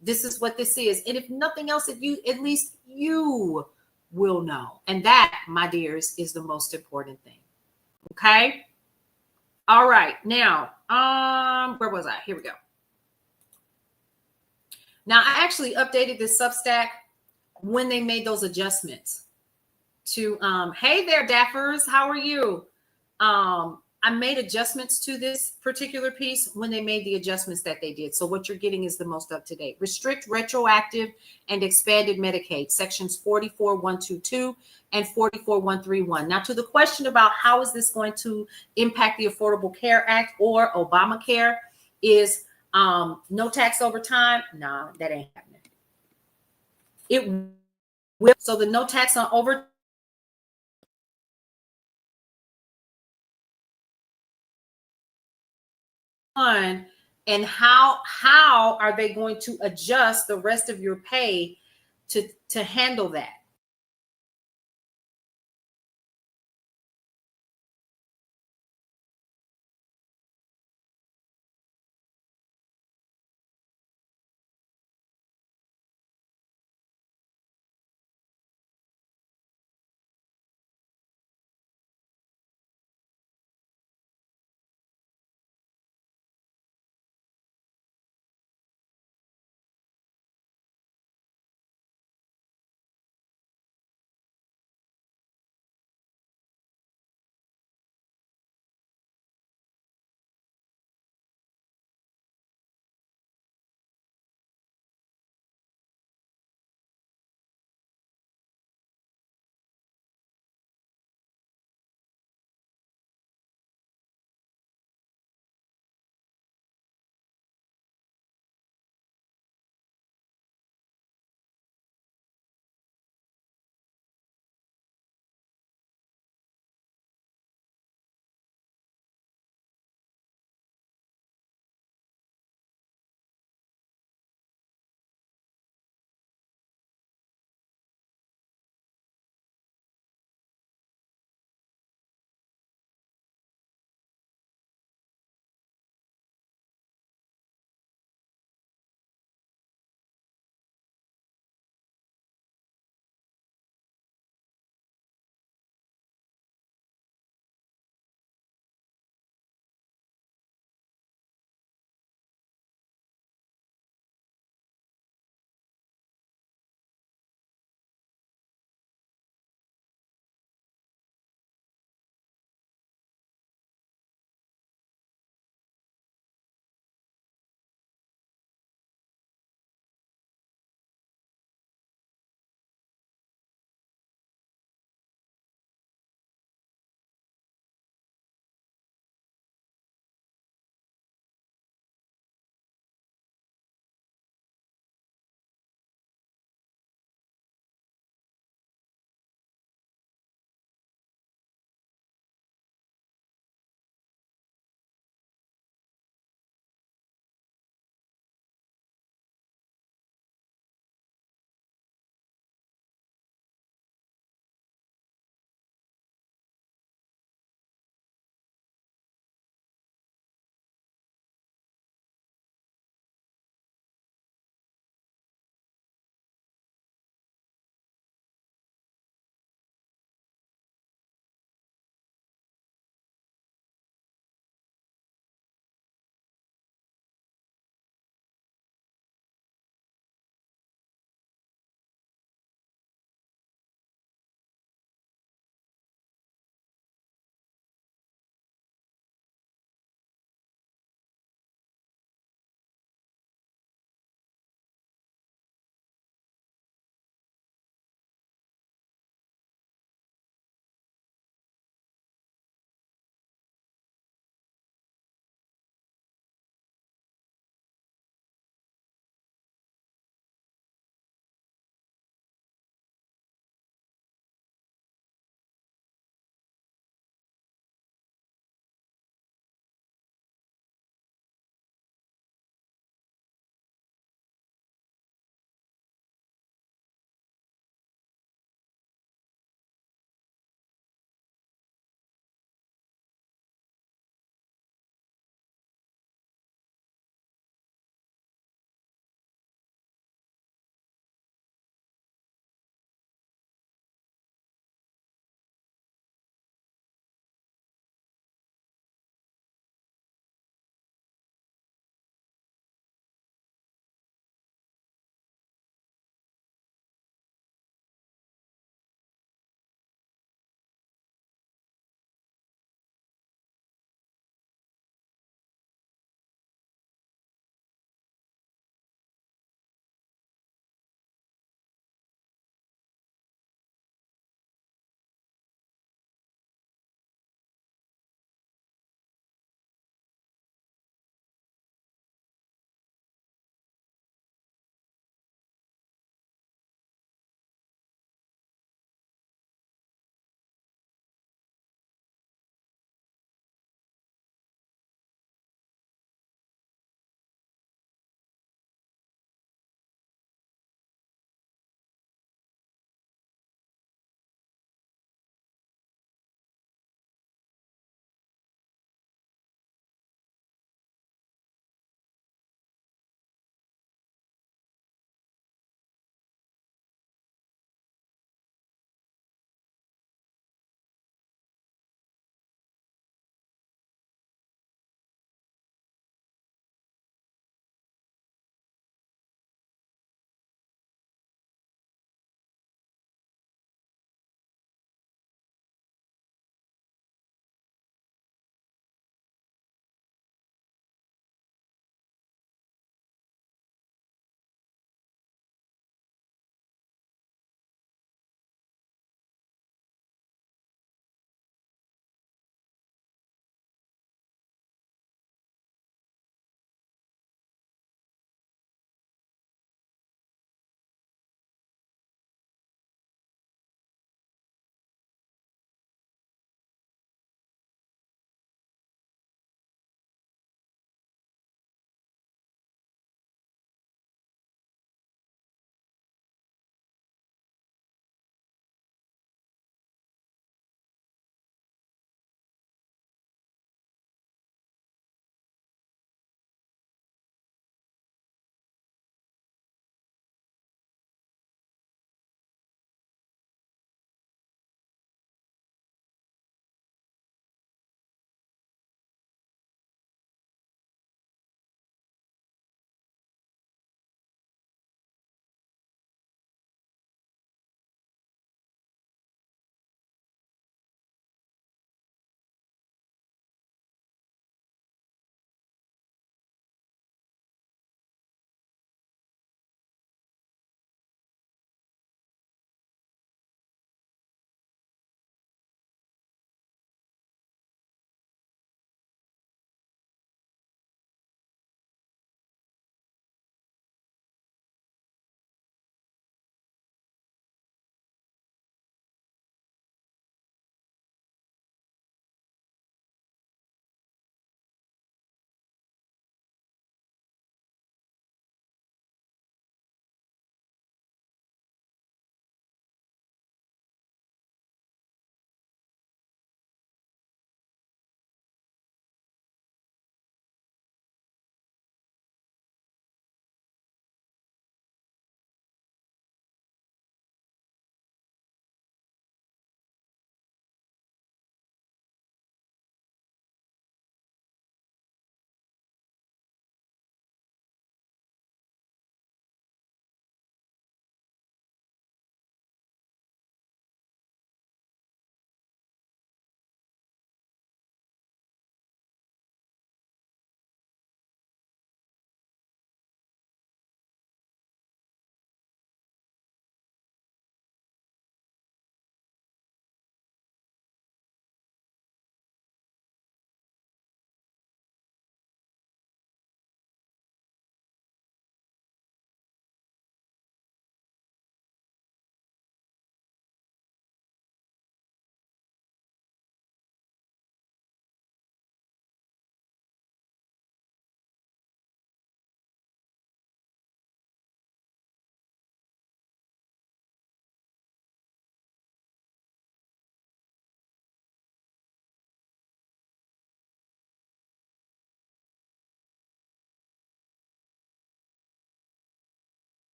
This is what this is. And if nothing else, at least you will know. And that, my dears, is the most important thing. Okay. All right. Now, where was I? Here we go. Now, I actually updated this Substack when they made those adjustments to, hey there, Daffers, how are you? I made adjustments to this particular piece when they made the adjustments that they did. So what you're getting is the most up to date. Restrict retroactive and expanded Medicaid, sections 44122 and 44131. Now, to the question about how is this going to impact the Affordable Care Act or Obamacare, is no tax over time? No, that ain't happening. It will. So the no tax on over and how are they going to adjust the rest of your pay to handle that?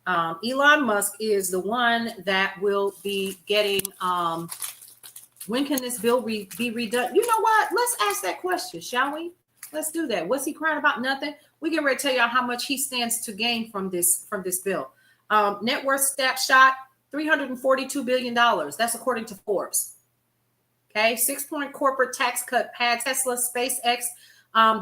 Elon Musk is the one that will be getting. When can this bill be redone? You know what? Let's ask that question, shall we? Let's do that. What's he crying about? Nothing. We get ready to tell y'all how much he stands to gain from this bill. Net worth snapshot: $342 billion. That's according to Forbes. Okay, 6-point corporate tax cut pad Tesla, SpaceX.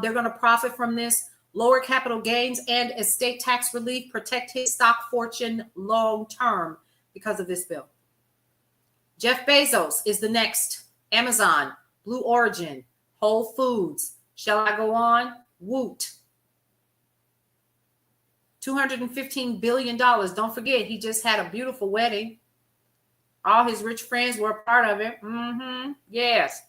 They're going to profit from this. Lower capital gains and estate tax relief protect his stock fortune long term because of this bill. Jeff Bezos is the next. Amazon, Blue Origin, Whole Foods. Shall I go on? Woot. $215 billion. Don't forget, he just had a beautiful wedding. All his rich friends were a part of it. Yes.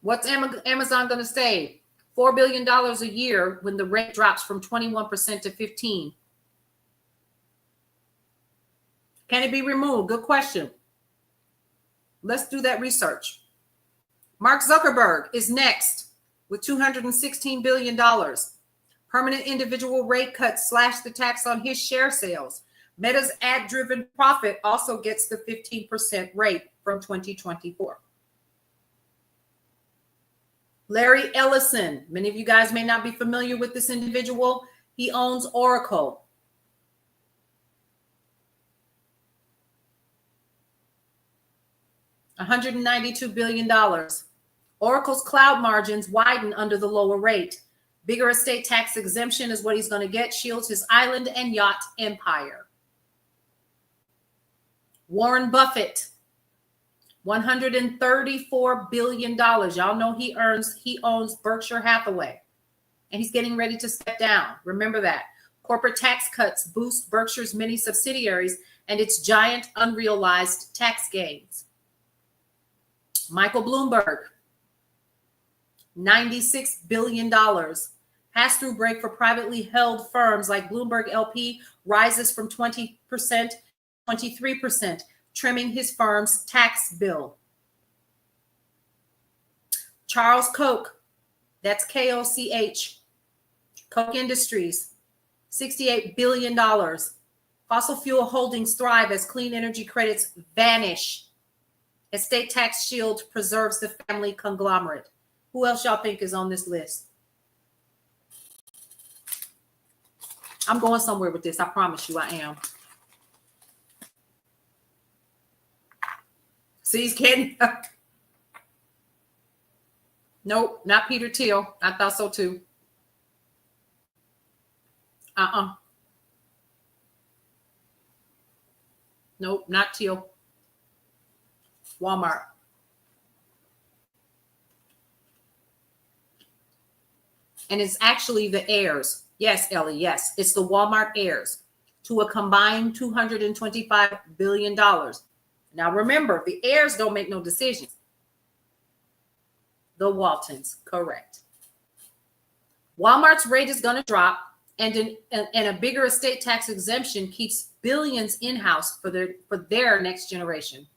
What's Amazon going to save? $4 billion a year when the rate drops from 21% to 15%. Can it be removed? Good question. Let's do that research. Mark Zuckerberg is next with $216 billion. Permanent individual rate cuts slash the tax on his share sales. Meta's ad-driven profit also gets the 15% rate from 2024. Larry Ellison. Many of you guys may not be familiar with this individual. He owns Oracle. $192 billion. Oracle's cloud margins widen under the lower rate. Bigger estate tax exemption is what he's going to get. Shields his island and yacht empire. Warren Buffett, $134 billion. Y'all know he owns Berkshire Hathaway, and he's getting ready to step down. Remember that. Corporate tax cuts boost Berkshire's many subsidiaries and its giant unrealized tax gains. Michael Bloomberg, $96 billion. Pass-through break for privately held firms like Bloomberg LP rises from 20% to 23%, trimming his firm's tax bill. Charles Koch, that's K-O-C-H, Koch Industries, $68 billion. Fossil fuel holdings thrive as clean energy credits vanish. Estate tax shield preserves the family conglomerate. Who else y'all think is on this list? I'm going somewhere with this. I promise you I am. See, he's kidding. Nope, not Peter Thiel. I thought so too. Nope, not Thiel. Walmart. And it's actually the heirs. Yes, Ellie, yes. It's the Walmart heirs to a combined $225 billion. Now, remember, the heirs don't make no decisions. The Waltons, correct. Walmart's rate is going to drop, and a bigger estate tax exemption keeps billions in-house for their next generation.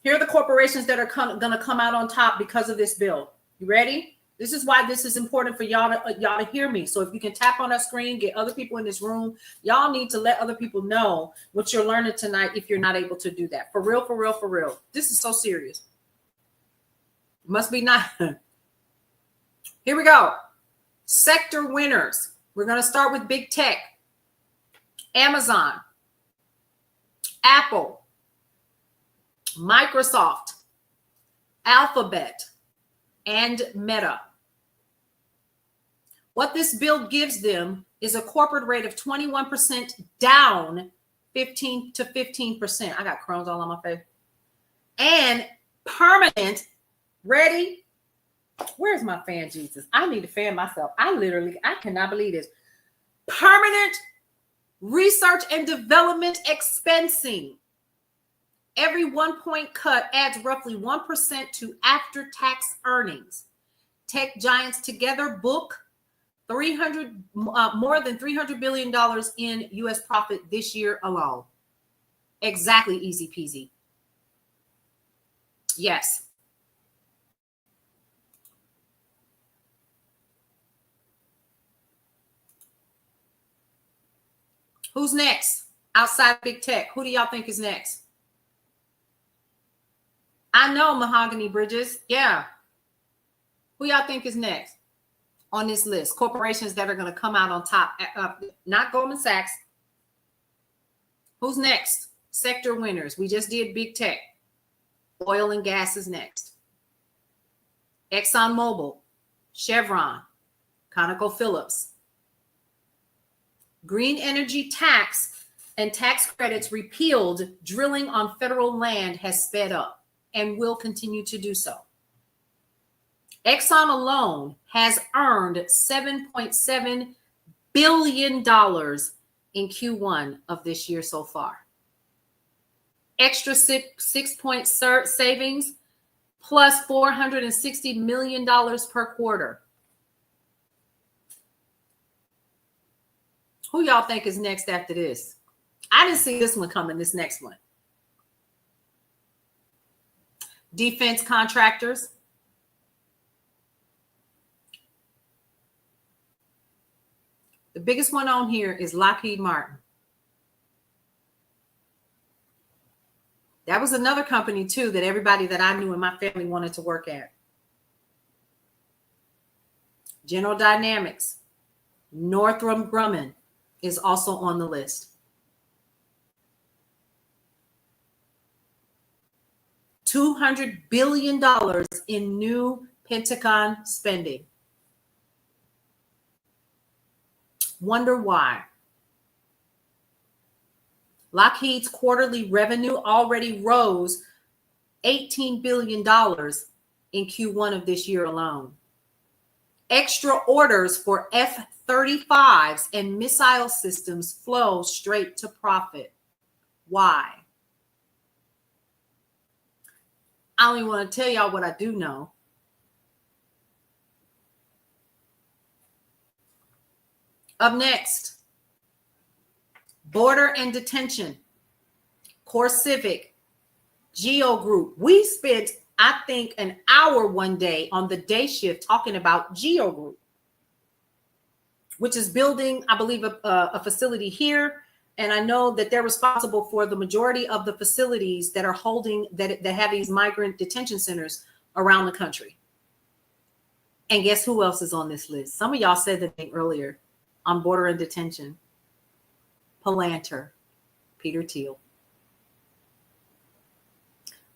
Here are the corporations that are going to come out on top because of this bill. You ready? This is why this is important for y'all to hear me. So if you can tap on our screen, get other people in this room. Y'all need to let other people know what you're learning tonight if you're not able to do that. For real, for real, for real. This is so serious. Must be not. Here we go. Sector winners. We're going to start with big tech. Amazon, Apple, Microsoft, Alphabet, and Meta. What this bill gives them is a corporate rate of 21% down 15 to 15%. I got crumbs all on my face. And permanent, ready? Where's my fan, Jesus? I need to fan myself. I cannot believe this. Permanent research and development expensing. Every 1 point cut adds roughly 1% to after-tax earnings. Tech giants together book more than $300 billion in U.S. profit this year alone. Exactly, easy peasy. Yes. Who's next? Outside big tech. Who do y'all think is next? I know Mahogany Bridges. Yeah. Who y'all think is next on this list? Corporations that are going to come out on top. Not Goldman Sachs. Who's next? Sector winners. We just did big tech. Oil and gas is next. ExxonMobil, Chevron, ConocoPhillips. Green energy tax and tax credits repealed. Drilling on federal land has sped up and will continue to do so. Exxon alone has earned $7.7 billion in Q1 of this year so far. Extra 6-point savings plus $460 million per quarter. Who y'all think is next after this? I didn't see this one coming, this next one. Defense contractors. The biggest one on here is Lockheed Martin. That was another company, too, that everybody that I knew in my family wanted to work at. General Dynamics. Northrop Grumman is also on the list. $200 billion in new Pentagon spending. Wonder why? Lockheed's quarterly revenue already rose $18 billion in Q1 of this year alone. Extra orders for F-35s and missile systems flow straight to profit. Why? I don't even want to tell y'all what I do know. Up next, Border and Detention, Core Civic, Geo Group. We spent, I think, an hour one day on the day shift talking about Geo Group, which is building, I believe, a facility here. And I know that they're responsible for the majority of the facilities that are holding, that have these migrant detention centers around the country. And guess who else is on this list? Some of y'all said the name earlier on Border and Detention. Palantir, Peter Thiel.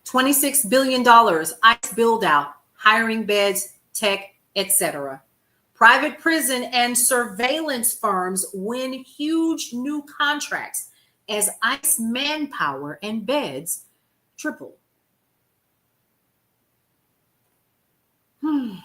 $26 billion, ICE build out, hiring beds, tech, etc. Private prison and surveillance firms win huge new contracts as ICE manpower and beds triple. I'm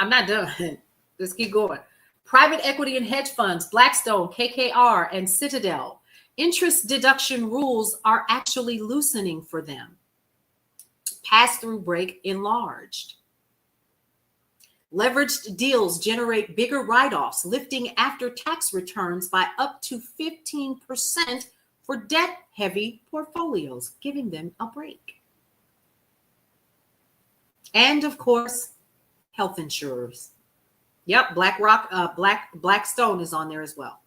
not done. Let's keep going. Private equity and hedge funds, Blackstone, KKR, and Citadel. Interest deduction rules are actually loosening for them. Pass-through break enlarged. Leveraged deals generate bigger write-offs, lifting after-tax returns by up to 15% for debt-heavy portfolios, giving them a break. And of course, health insurers. Yep, Blackstone is on there as well.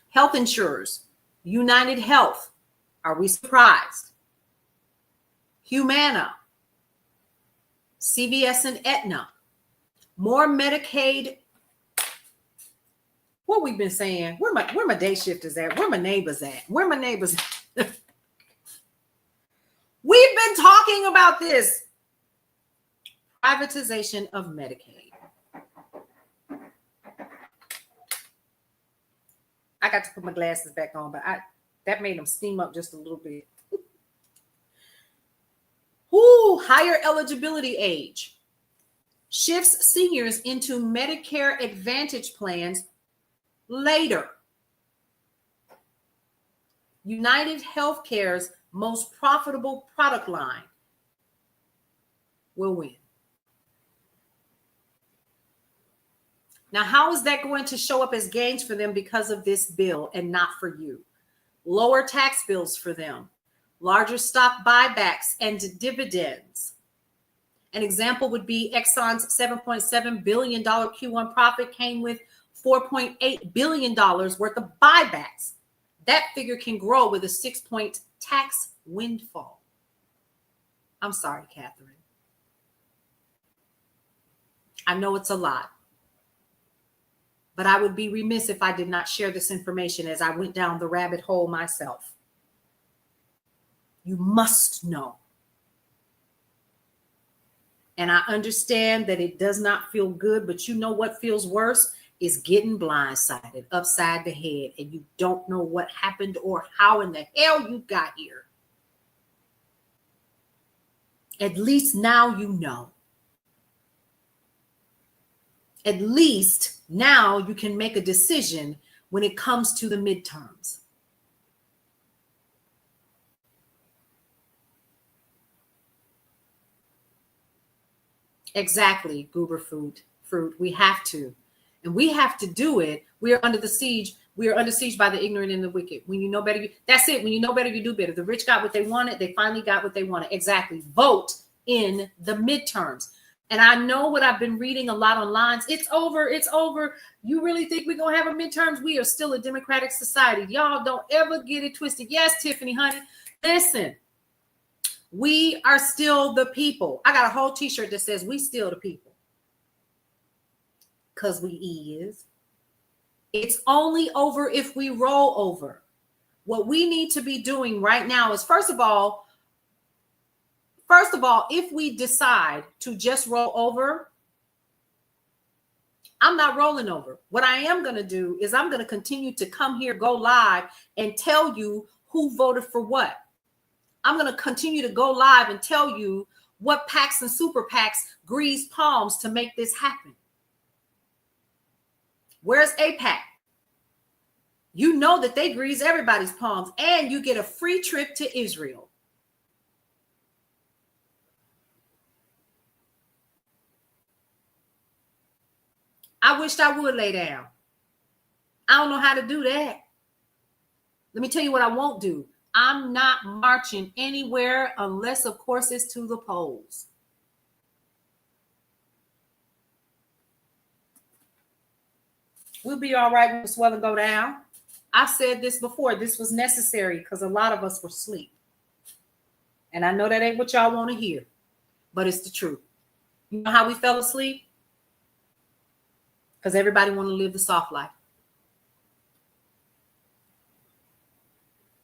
Health insurers, United Health. Are we surprised? Humana, CVS and Aetna. More Medicaid. What we've been saying, where my day shifters at? Where my neighbors at? Where my neighbors at? We've been talking about this. Privatization of Medicaid. I got to put my glasses back on, but that made them steam up just a little bit. Higher eligibility age shifts seniors into Medicare Advantage plans later. United Healthcare's most profitable product line will win. Now, how is that going to show up as gains for them because of this bill and not for you? Lower tax bills for them, larger stock buybacks and dividends. An example would be Exxon's $7.7 billion Q1 profit came with $4.8 billion worth of buybacks. That figure can grow with a 6-point tax windfall. I'm sorry, Catherine. I know it's a lot, but I would be remiss if I did not share this information as I went down the rabbit hole myself. You must know. And I understand that it does not feel good, but you know what feels worse is getting blindsided upside the head and you don't know what happened or how in the hell you got here. At least now you know. At least now you can make a decision when it comes to the midterms. Exactly, Goober fruit. We have to. And we have to do it. We are under the siege. We are under siege by the ignorant and the wicked. When you know better, that's it. When you know better, you do better. The rich got what they wanted. They finally got what they wanted. Exactly. Vote in the midterms. And I know what I've been reading a lot online. It's over. It's over. You really think we're going to have a midterms? We are still a democratic society. Y'all don't ever get it twisted. Yes, Tiffany, honey. Listen, we are still the people. I got a whole t-shirt that says we still the people. Because we is. It's only over if we roll over. What we need to be doing right now is, first of all, if we decide to just roll over, I'm not rolling over. What I am going to do is I'm going to continue to come here, go live, and tell you who voted for what. I'm going to continue to go live and tell you what PACs and super PACs grease palms to make this happen. Where's APAC? You know that they grease everybody's palms and you get a free trip to Israel. I wished I would lay down. I don't know how to do that. Let me tell you what I won't do. I'm not marching anywhere unless, of course, it's to the polls. We'll be all right when the swelling go down. I said this before. This was necessary because a lot of us were asleep. And I know that ain't what y'all want to hear, but it's the truth. You know how we fell asleep? Because everybody want to live the soft life.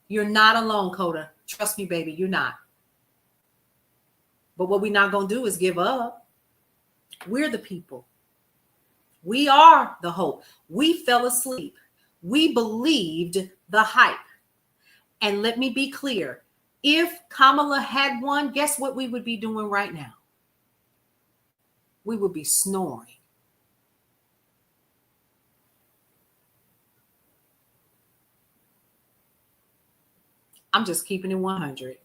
You're not alone, Coda. Trust me, baby, you're not. But what we're not going to do is give up. We're the people. We are the hope. We fell asleep. We believed the hype. And let me be clear. If Kamala had won, guess what we would be doing right now? We would be snoring. I'm just keeping it 100.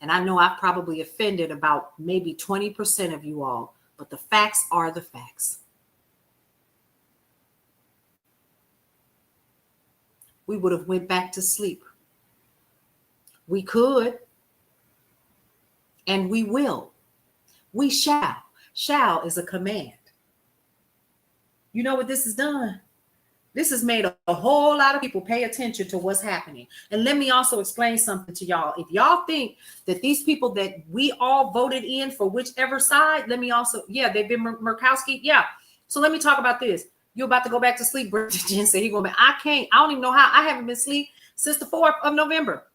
And I know I've probably offended about maybe 20% of you all, but the facts are the facts. We would have went back to sleep. We could, and we will. We shall. Shall is a command. You know what this has done? This has made a whole lot of people pay attention to what's happening. And let me also explain something to y'all. If y'all think that these people that we all voted in for whichever side, let me also, yeah, they've been Murkowski. Yeah. So let me talk about this. You're about to go back to sleep. Jen said he going back. I don't even know how. I haven't been asleep since the 4th of November.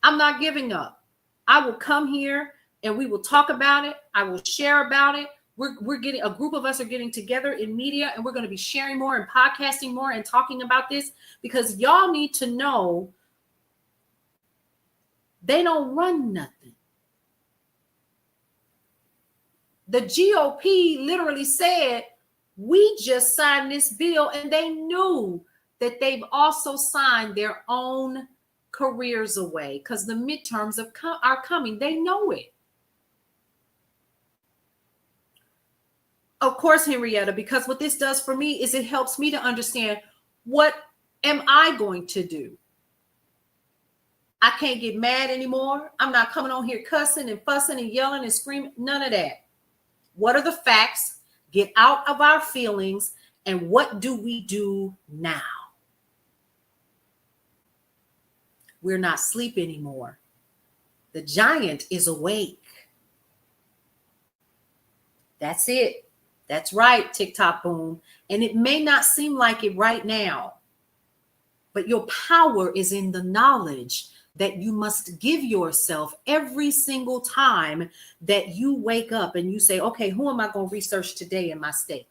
I'm not giving up. I will come here and we will talk about it. I will share about it. We're getting, a group of us are getting together in media and we're going to be sharing more and podcasting more and talking about this because y'all need to know they don't run nothing. The GOP literally said, we just signed this bill, and they knew that they've also signed their own careers away because the midterms are coming. They know it. Of course, Henrietta, because what this does for me is it helps me to understand what am I going to do? I can't get mad anymore. I'm not coming on here cussing and fussing and yelling and screaming. None of that. What are the facts? Get out of our feelings. And what do we do now? We're not asleep anymore. The giant is awake. That's it. That's right, TikTok boom. And it may not seem like it right now, but your power is in the knowledge that you must give yourself every single time that you wake up and you say, okay, who am I going to research today in my state?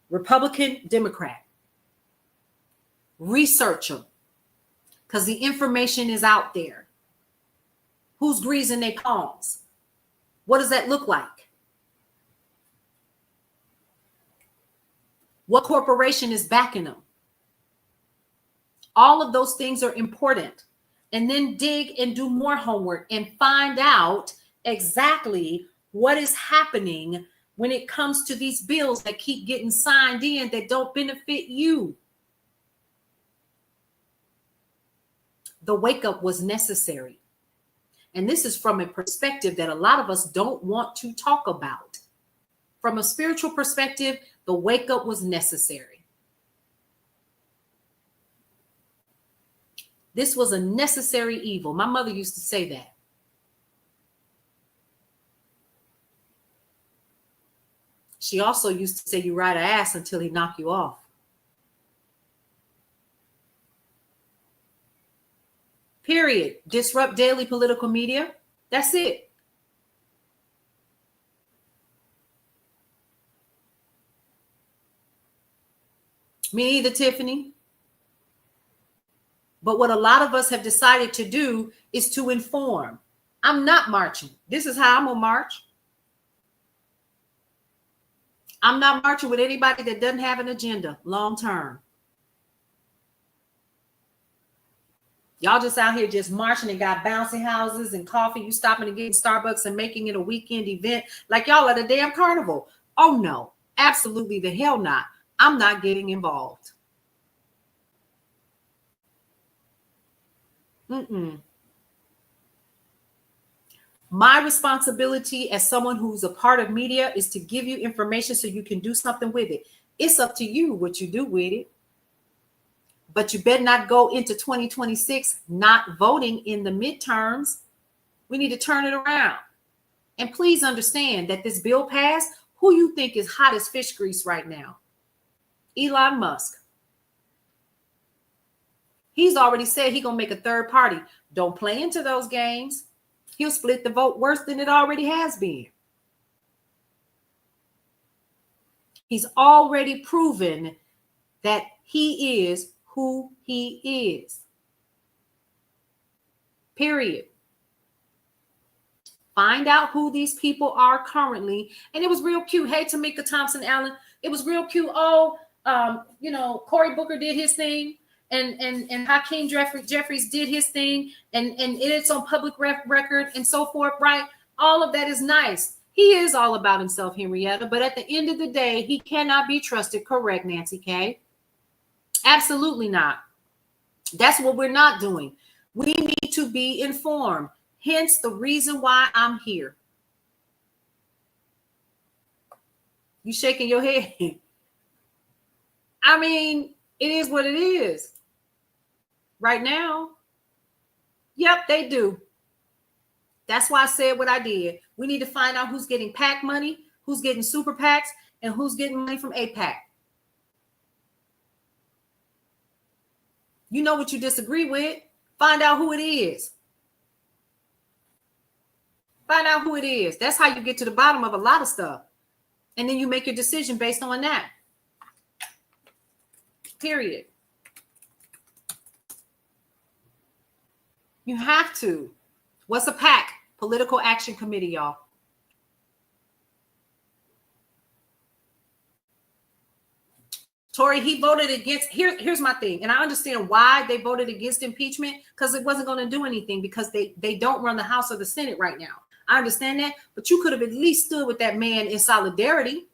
Republican, Democrat. Research them because the information is out there. Who's greasing their palms? What does that look like? What corporation is backing them? All of those things are important. And then dig and do more homework and find out exactly what is happening when it comes to these bills that keep getting signed in that don't benefit you. The wake up was necessary. And this is from a perspective that a lot of us don't want to talk about. From a spiritual perspective, the wake up was necessary. This was a necessary evil. My mother used to say that. She also used to say you ride an ass until he knock you off. Period. Disrupt daily political media. That's it. Me either, Tiffany. But what a lot of us have decided to do is to inform. I'm not marching. This is how I'm going to march. I'm not marching with anybody that doesn't have an agenda long term. Y'all just out here just marching and got bouncy houses and coffee. You stopping and getting Starbucks and making it a weekend event like y'all at a damn carnival. Oh no, absolutely the hell not. I'm not getting involved. My responsibility as someone who's a part of media is to give you information so you can do something with it. It's up to you what you do with it. But you better not go into 2026 not voting in the midterms. We need to turn it around. And please understand that this bill passed. Who you think is hot as fish grease right now? Elon Musk. He's already said he's going to make a third party. Don't play into those games. He'll split the vote worse than it already has been. He's already proven that he is who he is. Period. Find out who these people are currently. And it was real cute. Hey, Tamika Thompson Allen. It was real cute. Oh, Cory Booker did his thing. And Hakeem Jeffries did his thing. And it's on public record and so forth, right? All of that is nice. He is all about himself, Henrietta. But at the end of the day, he cannot be trusted. Correct, Nancy K. Absolutely not. That's what we're not doing. We need to be informed. Hence the reason why I'm here. You shaking your head. I mean, it is what it is. Right now. Yep, they do. That's why I said what I did. We need to find out who's getting PAC money, who's getting super PACs, and who's getting money from APAC. You know what you disagree with. Find out who it is. Find out who it is. That's how you get to the bottom of a lot of stuff. And then you make your decision based on that. Period. You have to. What's a PAC? Political Action Committee, y'all. Tory, he voted against. Here's my thing. And I understand why they voted against impeachment, because it wasn't going to do anything, because they don't run the House or the Senate right now. I understand that. But you could have at least stood with that man in solidarity.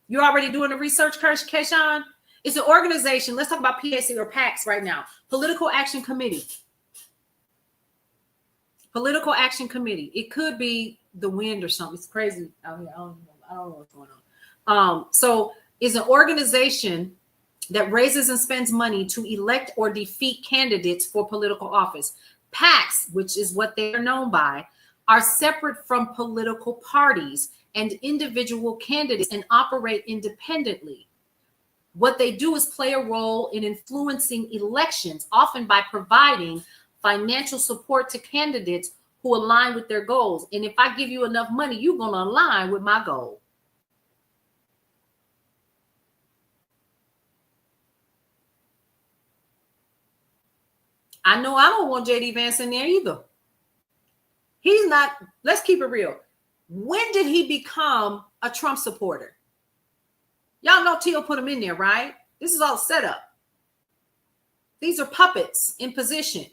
You're already doing the research, Keyshawn? It's an organization. Let's talk about PAC or PACs right now. Political Action Committee. Political Action Committee. It could be the wind or something. It's crazy out here. I don't know what's going on. So it's an organization that raises and spends money to elect or defeat candidates for political office. PACs, which is what they are known by, are separate from political parties and individual candidates and operate independently. What they do is play a role in influencing elections, often by providing financial support to candidates who align with their goals. And if I give you enough money, you're going to align with my goal. I know I don't want JD Vance in there either. He's not, let's keep it real. When did he become a Trump supporter? Y'all know Teal put him in there, right? This is all set up. These are puppets in position.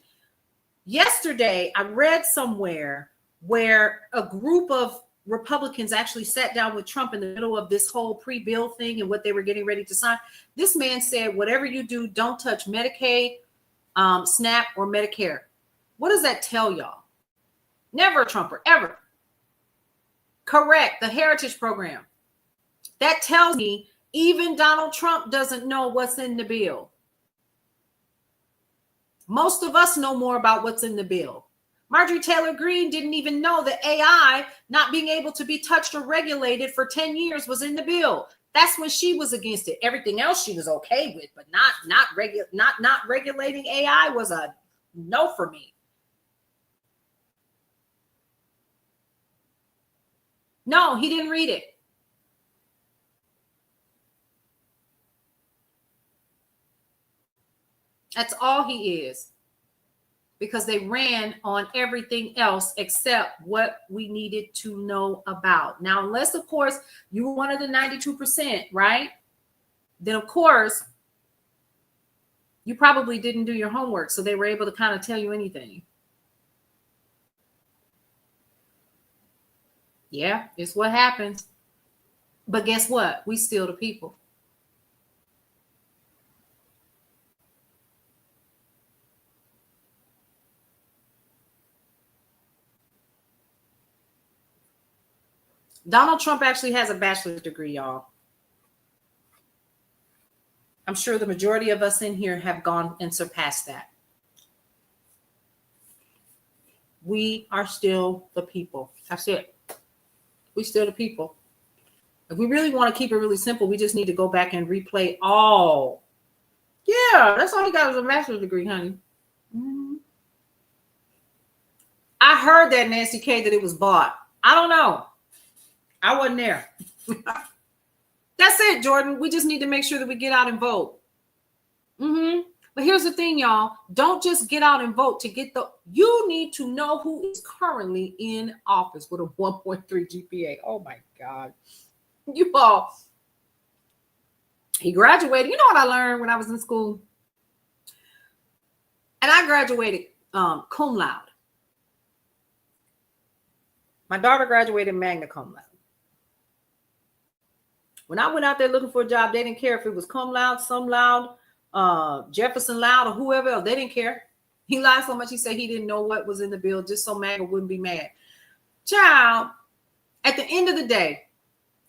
Yesterday, I read somewhere where a group of Republicans actually sat down with Trump in the middle of this whole pre-bill thing and what they were getting ready to sign. This man said, whatever you do, don't touch Medicaid, SNAP, or Medicare. What does that tell y'all? Never a Trumper, ever. Correct, the Heritage Program. That tells me even Donald Trump doesn't know what's in the bill. Most of us know more about what's in the bill. Marjorie Taylor Greene didn't even know that AI not being able to be touched or regulated for 10 years was in the bill. That's when she was against it. Everything else she was okay with, but not regulating AI was a no for me. No, he didn't read it. That's all he is. Because they ran on everything else except what we needed to know about. Now, unless, of course, you were one of the 92%, right? Then, of course, you probably didn't do your homework, so they were able to kind of tell you anything. Yeah, it's what happens. But guess what? We still the people. Donald Trump actually has a bachelor's degree, y'all. I'm sure the majority of us in here have gone and surpassed that. We are still the people. That's it. We still the people. If we really want to keep it really simple, we just need to go back and replay all. Yeah, that's all he got is a bachelor's degree, honey. Mm-hmm. I heard that, Nancy K, that it was bought. I don't know. I wasn't there. That's it, Jordan. We just need to make sure that we get out and vote. But here's the thing, y'all. Don't just get out and vote to get the, you need to know who is currently in office with a 1.3 GPA. Oh my God. You all, he graduated. You know what I learned when I was in school? And I graduated cum laude. My daughter graduated magna cum laude. When I went out there looking for a job, they didn't care if it was cum laude, some loud, Jefferson Loud, or whoever else. They didn't care. He lied so much. He said he didn't know what was in the bill, just so MAGA wouldn't be mad. Child, at the end of the day,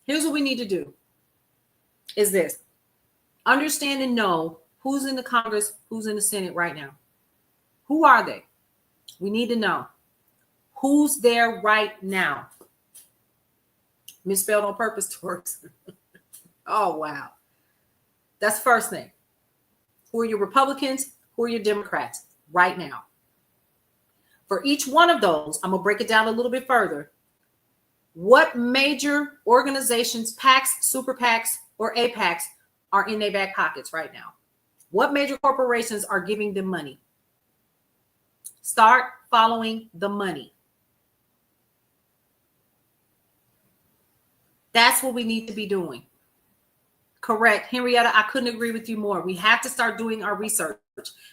here's what we need to do is this. Understand and know who's in the Congress, who's in the Senate right now. Who are they? We need to know who's there right now. Misspelled on purpose, Torx. Oh, wow. That's the first thing. Who are your Republicans? Who are your Democrats right now? For each one of those, I'm going to break it down a little bit further. What major organizations, PACs, super PACs, or APACs are in their back pockets right now? What major corporations are giving them money? Start following the money. That's what we need to be doing. Correct. Henrietta, I couldn't agree with you more. We have to start doing our research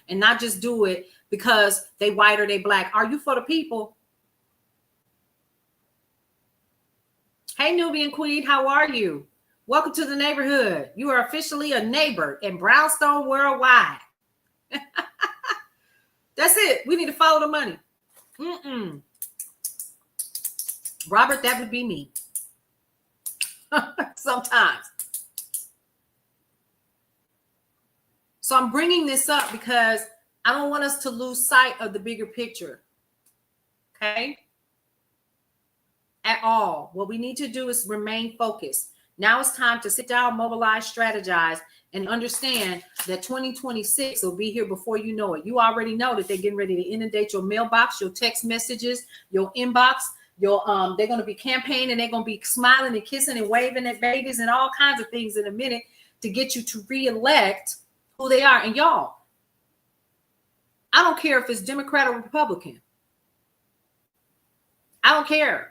and not just do it because they white or they black. Are you for the people? Hey, Nubian Queen, how are you? Welcome to the neighborhood. You are officially a neighbor in Brownstone Worldwide. That's it. We need to follow the money. Robert, that would be me. Sometimes. So I'm bringing this up because I don't want us to lose sight of the bigger picture. Okay? At all. What we need to do is remain focused. Now it's time to sit down, mobilize, strategize, and understand that 2026 will be here before you know it. You already know that they're getting ready to inundate your mailbox, your text messages, your inbox. They're going to be campaigning, they're going to be smiling and kissing and waving at babies and all kinds of things in a minute to get you to re-elect who they are. And y'all, I don't care if it's Democrat or Republican. I don't care.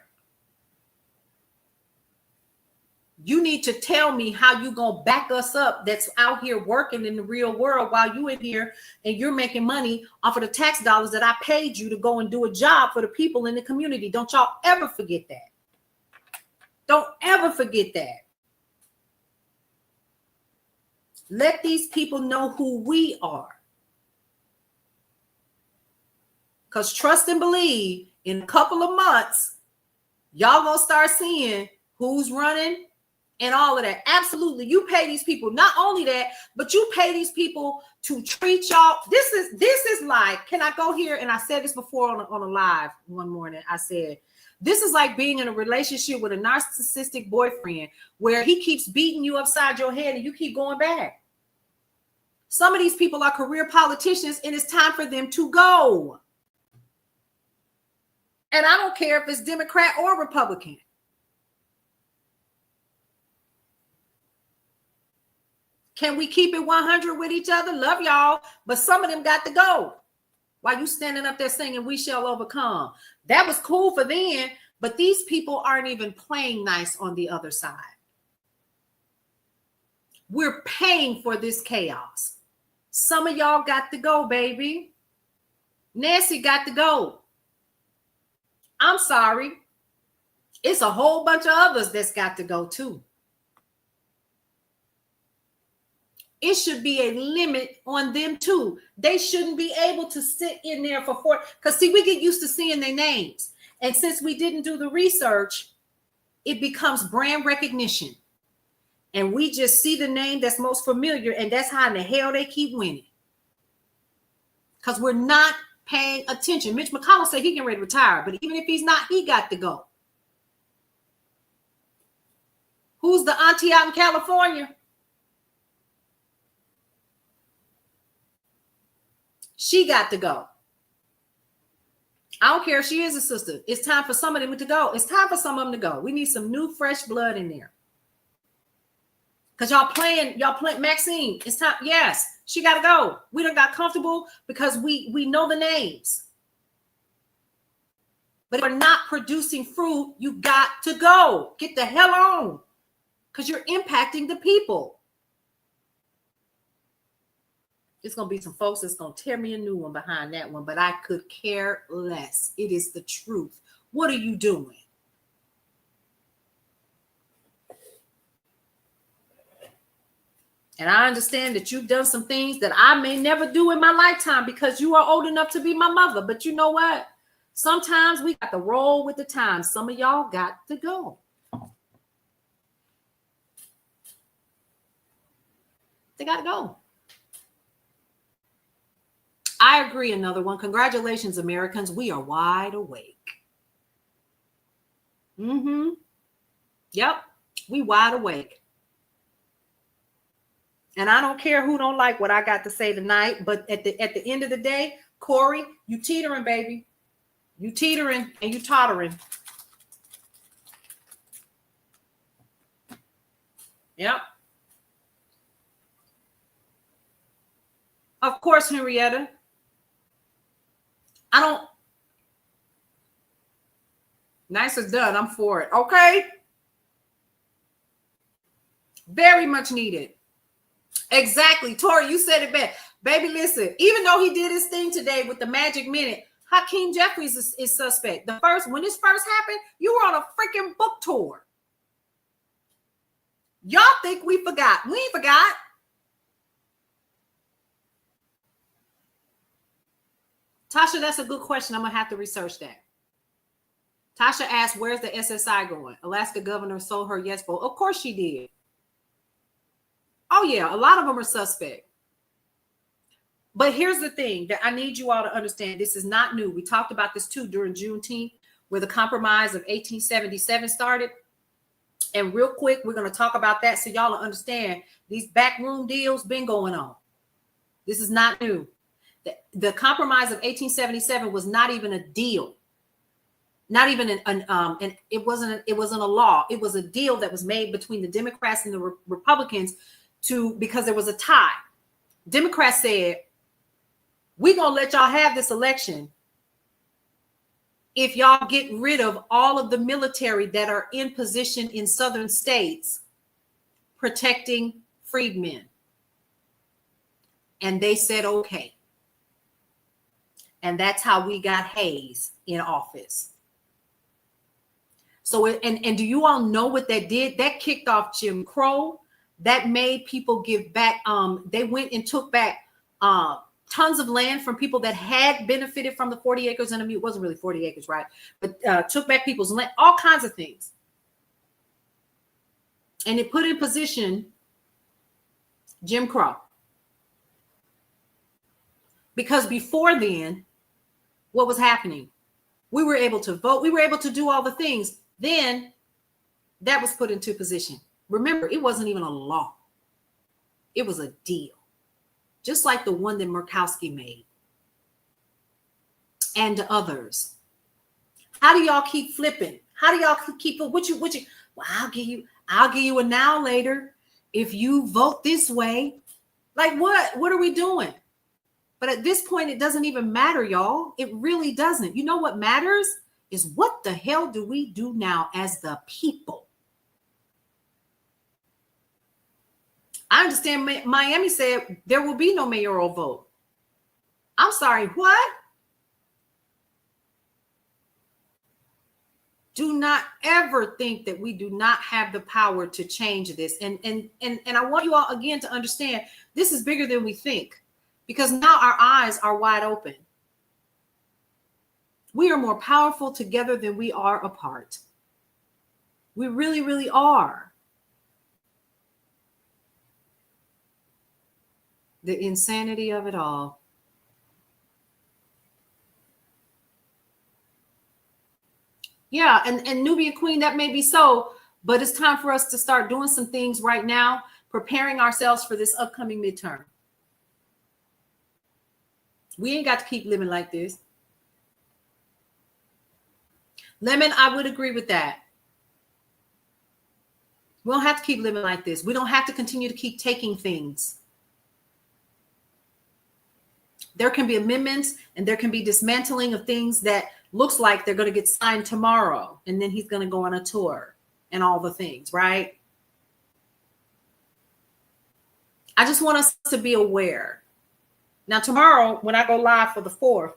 You need to tell me how you gonna back us up that's out here working in the real world while you in here and you're making money off of the tax dollars that I paid you to go and do a job for the people in the community. Don't y'all ever forget that. Don't ever forget that. Let these people know who we are. Because trust and believe, in a couple of months, y'all gonna start seeing who's running and all of that. Absolutely. You pay these people. Not only that, but you pay these people to treat y'all. This is like, can I go here? And I said this before on a live one morning. I said, this is like being in a relationship with a narcissistic boyfriend where he keeps beating you upside your head and you keep going back. Some of these people are career politicians and it's time for them to go. And I don't care if it's Democrat or Republican. Can we keep it 100 with each other? Love y'all, but some of them got to go. While you standing up there singing, "We shall overcome." That was cool for then, but these people aren't even playing nice on the other side. We're paying for this chaos. Some of y'all got to go, baby. Nancy got to go. I'm sorry. It's a whole bunch of others that's got to go too. It should be a limit on them too. They shouldn't be able to sit in there for 4. Because see, we get used to seeing their names. And since we didn't do the research, it becomes brand recognition. And we just see the name that's most familiar. And that's how in the hell they keep winning. Because we're not paying attention. Mitch McConnell said he can ready to retire. But even if he's not, he got to go. Who's the auntie out in California? She got to go. I don't care if she is a sister. It's time for some of them to go. It's time for some of them to go. We need some new, fresh blood in there. Because y'all playing Maxine. It's time. Yes, she got to go. We done got comfortable because we know the names. But if we're not producing fruit, you got to go. Get the hell on. Because you're impacting the people. It's going to be some folks that's going to tear me a new one behind that one, but I could care less. It is the truth. What are you doing? And I understand that you've done some things that I may never do in my lifetime because you are old enough to be my mother. But you know what? Sometimes we got to roll with the times. Some of y'all got to go. They got to go. I agree. Another one. Congratulations, Americans. We are wide awake. Yep. We wide awake. And I don't care who don't like what I got to say tonight, but at the end of the day, Corey, you teetering, baby. You teetering and you tottering. Yep. Of course, Henrietta. I don't. Nice is done. I'm for it. Okay. Very much needed. Exactly. Tori, you said it best. Baby, listen, even though he did his thing today with the magic minute, Hakeem Jeffries is suspect. When this first happened, you were on a freaking book tour. Y'all think we forgot. We ain't forgot. Tasha, that's a good question. I'm going to have to research that. Tasha asked, where's the SSI going? Alaska governor sold her yes vote. Of course she did. Oh, yeah. A lot of them are suspect. But here's the thing that I need you all to understand. This is not new. We talked about this too during Juneteenth, where the compromise of 1877 started. And real quick, we're going to talk about that so y'all understand these backroom deals been going on. This is not new. The compromise of 1877 was not even a deal. Not even it wasn't a law. It was a deal that was made between the Democrats and the Republicans because there was a tie. Democrats said, we're going to let y'all have this election if y'all get rid of all of the military that are in position in southern states protecting freedmen. And they said, okay. And that's how we got Hayes in office. So, and do you all know what that did? That kicked off Jim Crow. That made people give back. They went and took back tons of land from people that had benefited from the 40 acres. And it wasn't really 40 acres, right? But took back people's land, all kinds of things. And it put in position Jim Crow. Because before then, what was happening? We were able to vote. We were able to do all the things. Then that was put into position. Remember, it wasn't even a law. It was a deal. Just like the one that Murkowski made. And others. How do y'all keep flipping? How do y'all keep it? What you? Well, I'll give you a now later if you vote this way. Like what? What are we doing? But at this point, it doesn't even matter, y'all. It really doesn't. You know what matters is what the hell do we do now as the people? I understand Miami said there will be no mayoral vote. I'm sorry, what? Do not ever think that we do not have the power to change this. And I want you all again to understand this is bigger than we think. Because now our eyes are wide open. We are more powerful together than we are apart. We really, really are. The insanity of it all. Yeah, and Nubian Queen, that may be so, but it's time for us to start doing some things right now, preparing ourselves for this upcoming midterm. We ain't got to keep living like this. Lemon, I would agree with that. We don't have to keep living like this. We don't have to continue to keep taking things. There can be amendments and there can be dismantling of things that looks like they're going to get signed tomorrow. And then he's going to go on a tour and all the things, right? I just want us to be aware. Now, tomorrow, when I go live for the 4th,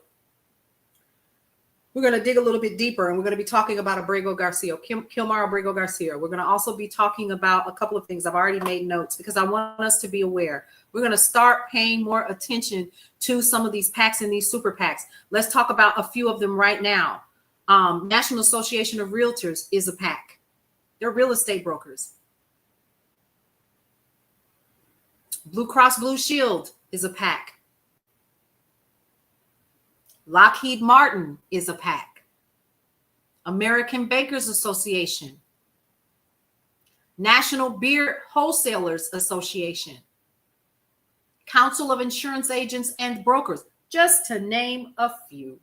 we're going to dig a little bit deeper, and we're going to be talking about Abrego Garcia, Kilmar Abrego Garcia. We're going to also be talking about a couple of things. I've already made notes because I want us to be aware. We're going to start paying more attention to some of these PACs and these super PACs. Let's talk about a few of them right now. National Association of Realtors is a PAC. They're real estate brokers. Blue Cross Blue Shield is a PAC. Lockheed Martin is a PAC. American Bankers Association. National Beer Wholesalers Association. Council of Insurance Agents and Brokers, just to name a few.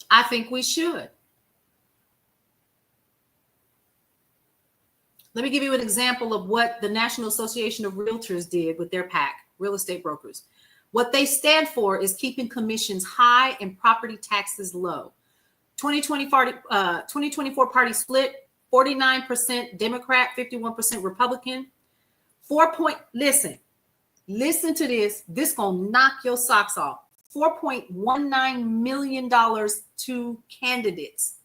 I think we should. Let me give you an example of what the National Association of Realtors did with their PAC. Real estate brokers. What they stand for is keeping commissions high and property taxes low. 2024 party split, 49% Democrat, 51% Republican. Listen to this. This gonna knock your socks off. $4.19 million to candidates.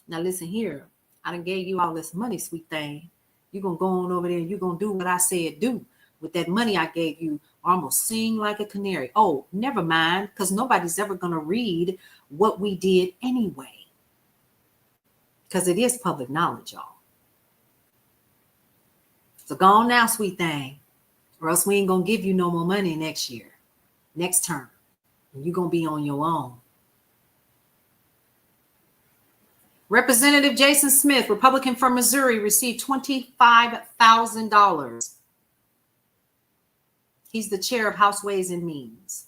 Now listen here. I done gave you all this money, sweet thing. You're going to go on over there and you're going to do what I said do with that money I gave you. Or I'm going to sing like a canary. Oh, never mind, because nobody's ever going to read what we did anyway. Because it is public knowledge, y'all. So go on now, sweet thing, or else we ain't going to give you no more money next year, next term. And you're going to be on your own. Representative Jason Smith, Republican from Missouri, received $25,000. He's the chair of House Ways and Means.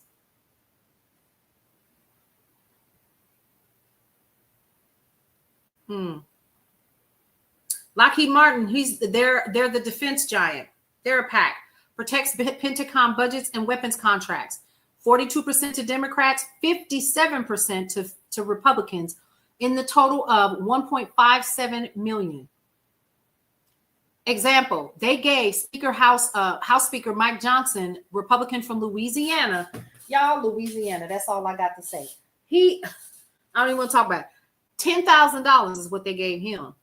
Lockheed Martin, they're the defense giant. They're a PAC. Protects Pentagon budgets and weapons contracts. 42% to Democrats, 57% to Republicans, in the total of 1.57 million. Example, they gave House Speaker Mike Johnson, Republican from Louisiana. Y'all, Louisiana, that's all I got to say. I don't even want to talk about it. $10,000 is what they gave him.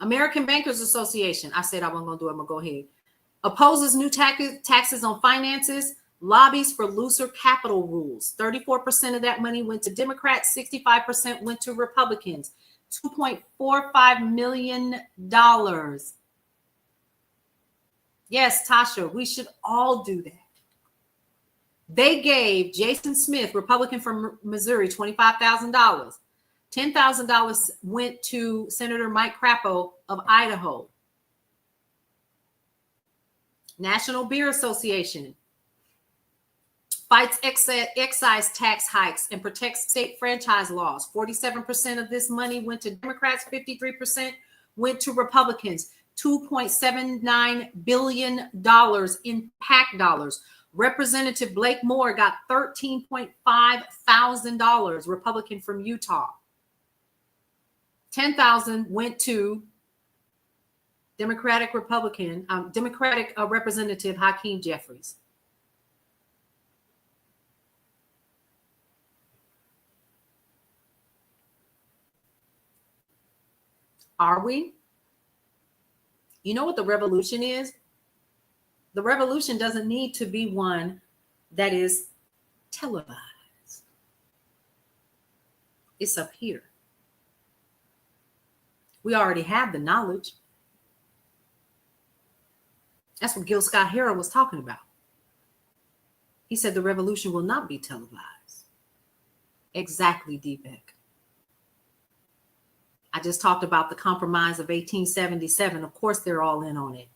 American Bankers Association, I said I wasn't going to do it, I'm going to go ahead. Opposes new taxes on finances, lobbies for looser capital rules. 34% of that money went to Democrats, 65% went to Republicans. $2.45 million. Yes, Tasha, we should all do that. They gave Jason Smith, Republican from Missouri, $25,000. $10,000 went to Senator Mike Crapo of Idaho. National Beer Association fights excise tax hikes and protects state franchise laws. 47% of this money went to Democrats, 53% went to Republicans. $2.79 billion in PAC dollars. Representative Blake Moore got $13.5 thousand, Republican from Utah. $10,000 went to Democratic Representative Hakeem Jeffries. Are we? You know what the revolution is? The revolution doesn't need to be one that is televised. It's up here. We already have the knowledge. That's what Gil Scott-Heron was talking about. He said the revolution will not be televised. Exactly, Deepak. I just talked about the compromise of 1877. Of course, they're all in on it.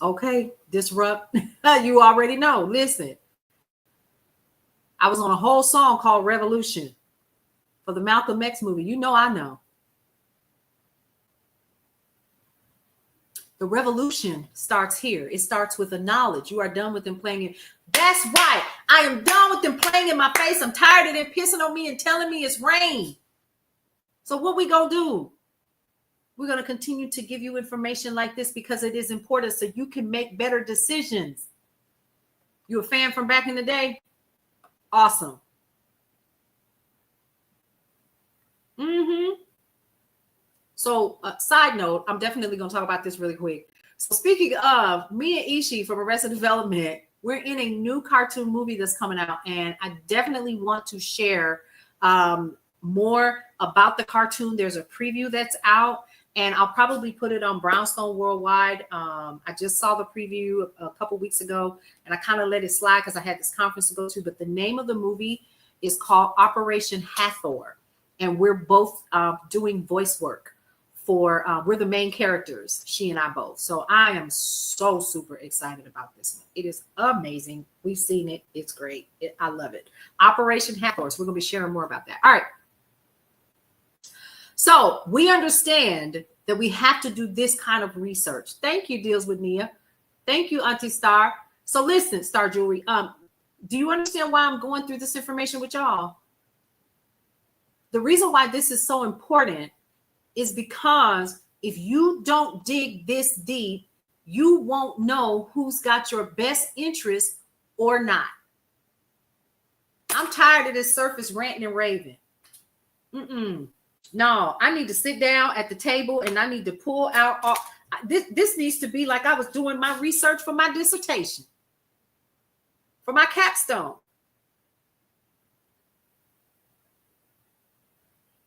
Okay, disrupt. You already know. Listen, I was on a whole song called Revolution for the Malcolm X movie. You know, I know. The revolution starts here. It starts with the knowledge. You are done with them playing it. That's right. I am done with them playing in my face. I'm tired of them pissing on me and telling me it's rain. So what we gonna do? We're gonna continue to give you information like this because it is important so you can make better decisions. You a fan from back in the day? Awesome. So side note, I'm definitely going to talk about this really quick. So speaking of, me and Ishi from Arrested Development, we're in a new cartoon movie that's coming out, and I definitely want to share more about the cartoon. There's a preview that's out, and I'll probably put it on Brownstone Worldwide. I just saw the preview a couple weeks ago, and I kind of let it slide because I had this conference to go to, but the name of the movie is called Operation Hathor, and we're both doing voice work. We're the main characters, she and I both. So I am so super excited about this one. It is amazing. We've seen it. It's great. I love it. Operation Hathor. So we're going to be sharing more about that. All right. So we understand that we have to do this kind of research. Thank you, Deals with Nia. Thank you, Auntie Star. So listen, Star Jewelry. Do you understand why I'm going through this information with y'all? The reason why this is so important is because if you don't dig this deep, you won't know who's got your best interest or not. I'm tired of this surface ranting and raving. No, I need to sit down at the table and I need to pull out all this needs to be like I was doing my research for my dissertation, for my capstone.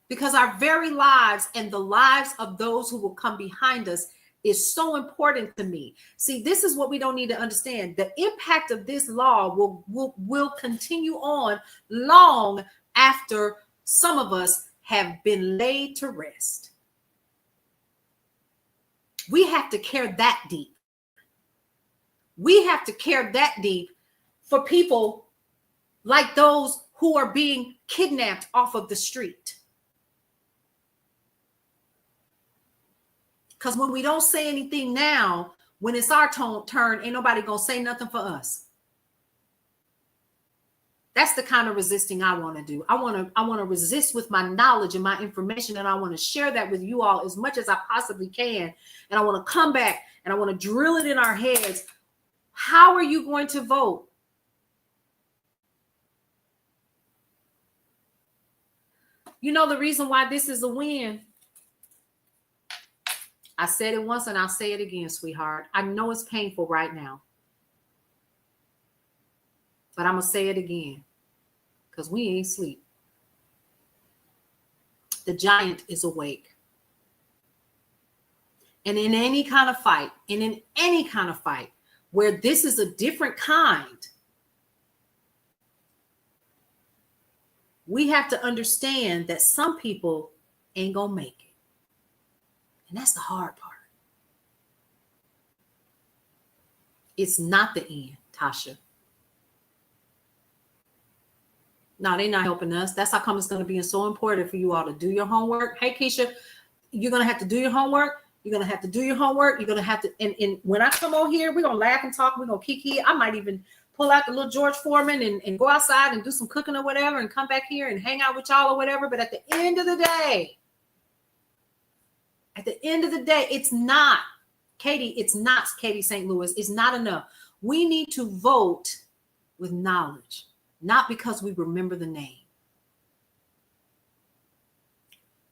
Because our very lives and the lives of those who will come behind us is so important to me. See, this is what we don't need to understand. The impact of this law will continue on long after some of us have been laid to rest. We have to care that deep. We have to care that deep for people like those who are being kidnapped off of the street. Because when we don't say anything now, when it's our turn, ain't nobody gonna say nothing for us. That's the kind of resisting I want to do. I want to resist with my knowledge and my information, and I want to share that with you all as much as I possibly can. And I want to come back and I want to drill it in our heads. How are you going to vote? You know the reason why this is a win? I said it once and I'll say it again, sweetheart. I know it's painful right now, but I'm going to say it again because we ain't sleep. The giant is awake. And in any kind of fight, where this is a different kind, we have to understand that some people ain't going to make it. And that's the hard part. It's not the end, Tasha. No, they're not helping us. That's how come it's going to be so important for you all to do your homework. Hey, Keisha, you're going to have to do your homework. You're going to have to do your homework. You're going to have to, and when I come on here, we're going to laugh and talk. We're going to kiki. I might even pull out the little George Foreman and go outside and do some cooking or whatever and come back here and hang out with y'all or whatever. But at the end of the day, it's not, Katie St. Louis, it's not enough. We need to vote with knowledge, not because we remember the name.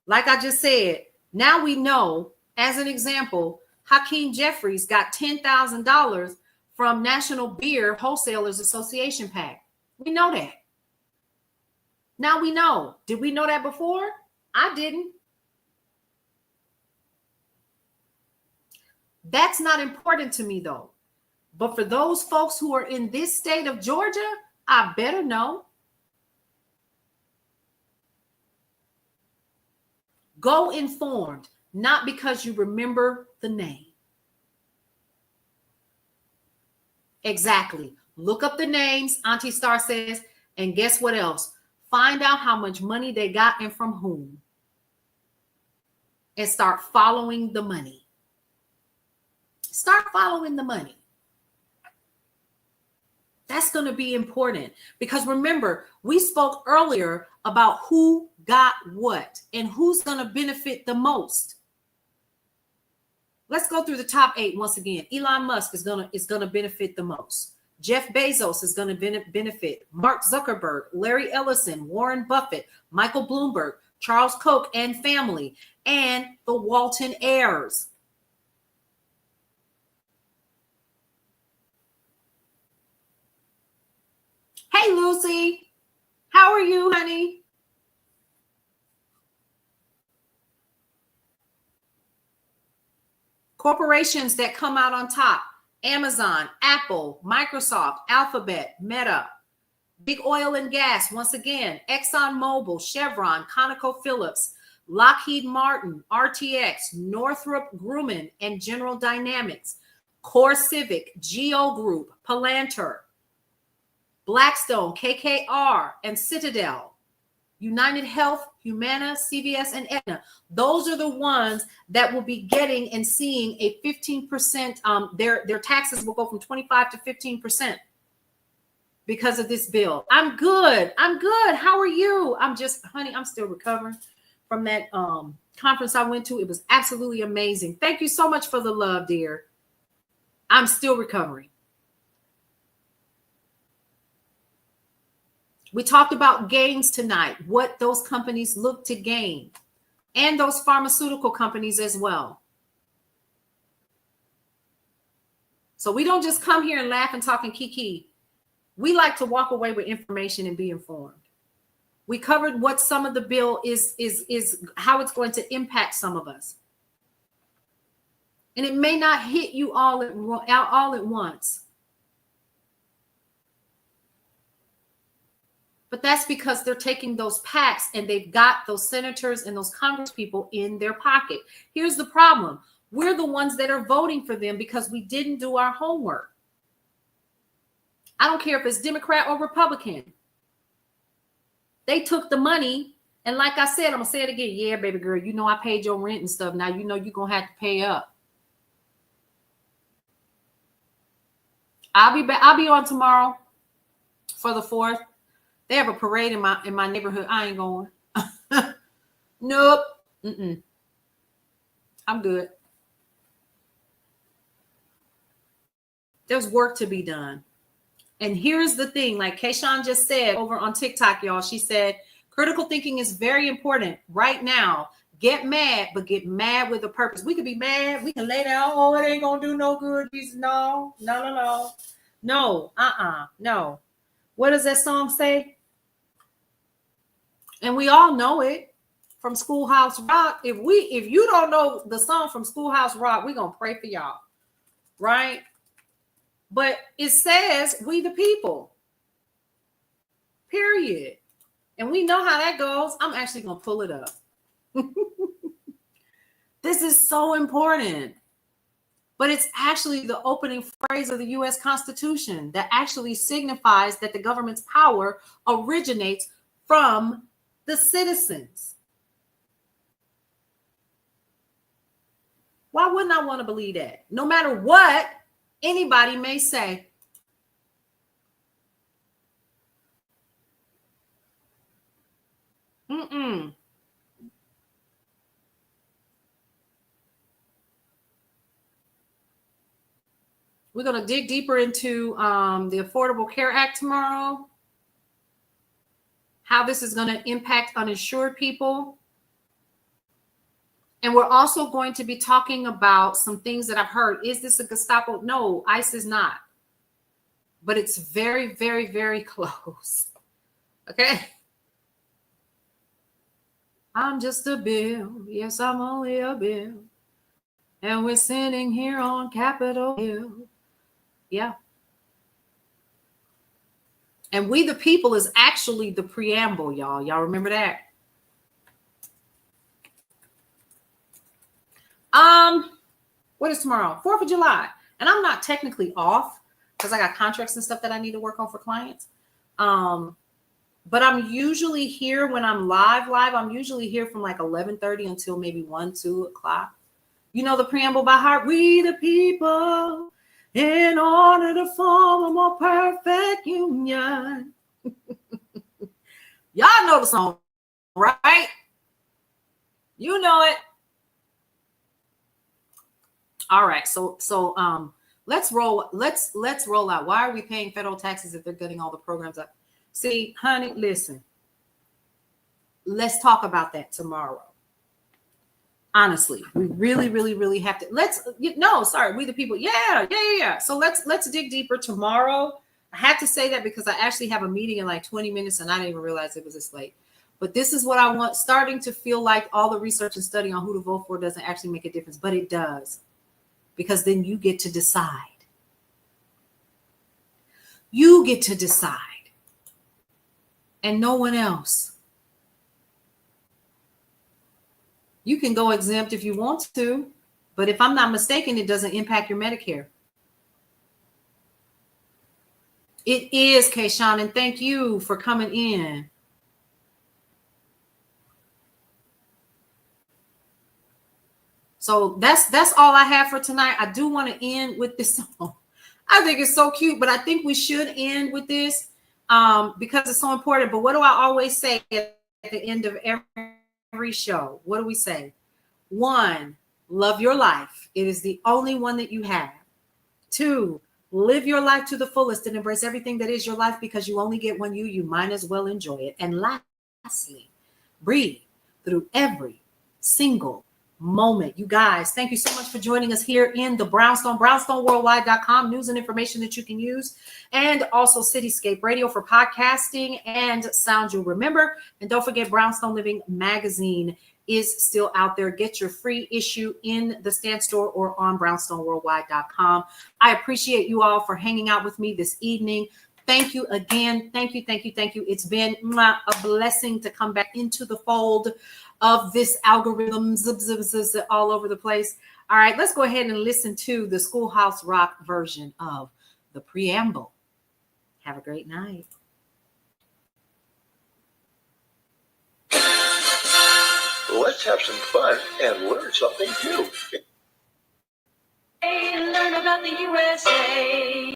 Like I just said, now we know, as an example, Hakeem Jeffries got $10,000 from National Beer Wholesalers Association PAC. We know that. Now we know. Did we know that before? I didn't. That's not important to me, though. But for those folks who are in this state of Georgia, I better know. Go informed, not because you remember the name. Exactly. Look up the names, Auntie Star says, and guess what else? Find out how much money they got and from whom. And start following the money. Start following the money. That's going to be important because remember, we spoke earlier about who got what and who's going to benefit the most. Let's go through the top 8 once again. Elon Musk is going to benefit the most. Jeff Bezos is going to benefit. Mark Zuckerberg, Larry Ellison, Warren Buffett, Michael Bloomberg, Charles Koch and family, and the Walton heirs. Hey, Lucy. How are you, honey? Corporations that come out on top: Amazon, Apple, Microsoft, Alphabet, Meta. Big oil and gas, once again, ExxonMobil, Chevron, ConocoPhillips, Lockheed Martin, RTX, Northrop Grumman, and General Dynamics. Core Civic, Geo Group, Palantir, Blackstone, KKR, and Citadel. United Health, Humana, CVS, and Aetna. Those are the ones that will be getting and seeing a 15%. Their taxes will go from 25 to 15% because of this bill. I'm good. How are you? Honey, I'm still recovering from that conference I went to. It was absolutely amazing. Thank you so much for the love, dear. I'm still recovering. We talked about gains tonight, what those companies look to gain, and those pharmaceutical companies as well. So we don't just come here and laugh and talk and kiki. We like to walk away with information and be informed. We covered what some of the bill is how it's going to impact some of us. And it may not hit you all at once. But that's because they're taking those PACs and they've got those senators and those Congress people in their pocket. Here's the problem. We're the ones that are voting for them because we didn't do our homework. I don't care if it's Democrat or Republican. They took the money, and like I said, I'm going to say it again. Yeah, baby girl, you know I paid your rent and stuff. Now you know you're going to have to pay up. I'll be back. I'll be on tomorrow for the 4th. They have a parade in my neighborhood. I ain't going. Nope. I'm good. There's work to be done. And here's the thing, like Kayshawn just said over on TikTok, y'all, she said, critical thinking is very important right now. Get mad, but get mad with a purpose. We could be mad. We can lay down. Oh, it ain't going to do no good. No. No. No. What does that song say? And we all know it from Schoolhouse Rock. If you don't know the song from Schoolhouse Rock, we're going to pray for y'all. Right? But it says we the people. Period. And we know how that goes. I'm actually going to pull it up. This is so important. But it's actually the opening phrase of the U.S. Constitution that actually signifies that the government's power originates from the citizens. Why wouldn't I want to believe that? No matter what anybody may say. We're going to dig deeper into the Affordable Care Act tomorrow, how this is going to impact uninsured people. And we're also going to be talking about some things that I've heard. Is this a Gestapo? No, ICE is not. But it's very, very, very close. Okay? I'm just a bill. Yes, I'm only a bill. And we're sitting here on Capitol Hill. Yeah. And we the people is actually the preamble, y'all. Y'all remember that? What is tomorrow? 4th of July. And I'm not technically off because I got contracts and stuff that I need to work on for clients. But I'm usually here when I'm live. I'm usually here from like 11:30 until maybe 1, 2 o'clock. You know the preamble by heart. We the people, in order to form a more perfect union. Y'all know the song, right? You know it. All right, so let's roll out. Why are we paying federal taxes if they're getting all the programs up? See, honey, listen. Let's talk about that tomorrow. Honestly, we really, really, really have to. We the people. Yeah. So let's dig deeper tomorrow. I have to say that because I actually have a meeting in like 20 minutes and I didn't even realize it was this late. But this is what I want. Starting to feel like all the research and study on who to vote for doesn't actually make a difference, but it does. Because then you get to decide. You get to decide. And no one else. You can go exempt if you want to, but if I'm not mistaken, it doesn't impact your Medicare. It is, Kayshawn, and thank you for coming in. So that's all I have for tonight. I do want to end with this song. I think it's so cute, but I think we should end with this because it's so important. But what do I always say at the end of every show? What do we say? 1, love your life. It is the only one that you have. 2, Live your life to the fullest and embrace everything that is your life, because you only get one you. You might as well enjoy it. And lastly, breathe through every single moment. You guys, thank you so much for joining us here in the Brownstone, brownstoneworldwide.com, news and information that you can use, and also Cityscape Radio for podcasting and sound you'll remember. And don't forget, Brownstone Living Magazine is still out there. Get your free issue in the Stand Store or on brownstoneworldwide.com. I appreciate you all for hanging out with me this evening. Thank you again. Thank you, thank you, thank you. It's been a blessing to come back into the fold of this algorithm all over the place. All right, let's go ahead and listen to the Schoolhouse Rock version of the preamble. Have a great night. Let's have some fun and learn something too. Hey, learn about the USA.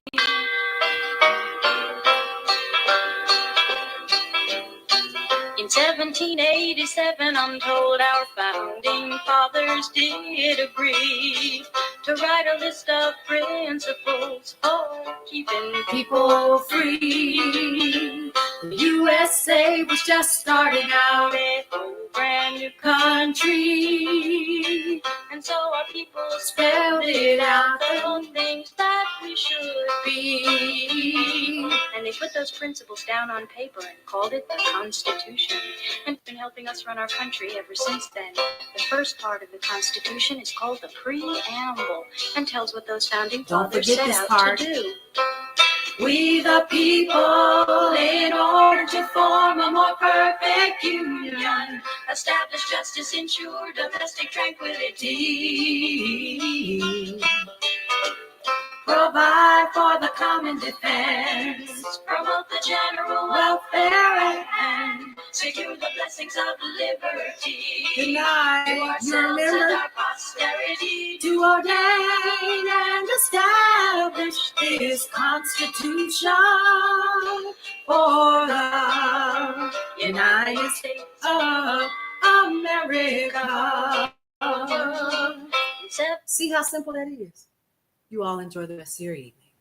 In 1787, I'm told our founding fathers did agree to write a list of principles for keeping people free. The USA was just starting out a brand new country, and so our people spelled it out, the things that we should be. And they put those principles down on paper and called it the Constitution, and been helping us run our country ever since then. The first part of the Constitution is called the Preamble and tells what those founding fathers set out to do. We the people, in order to form a more perfect union, establish justice, ensure domestic tranquility, provide for the common defense, promote the general welfare, and secure the blessings of liberty. Good night. To ourselves and our posterity, To ordain and establish this Constitution for the United States of America. See how simple that is? You all enjoy the rest of your evening.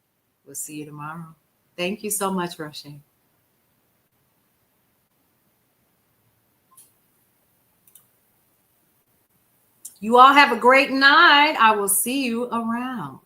We'll see you tomorrow. Thank you so much, Roshane. You all have a great night. I will see you around.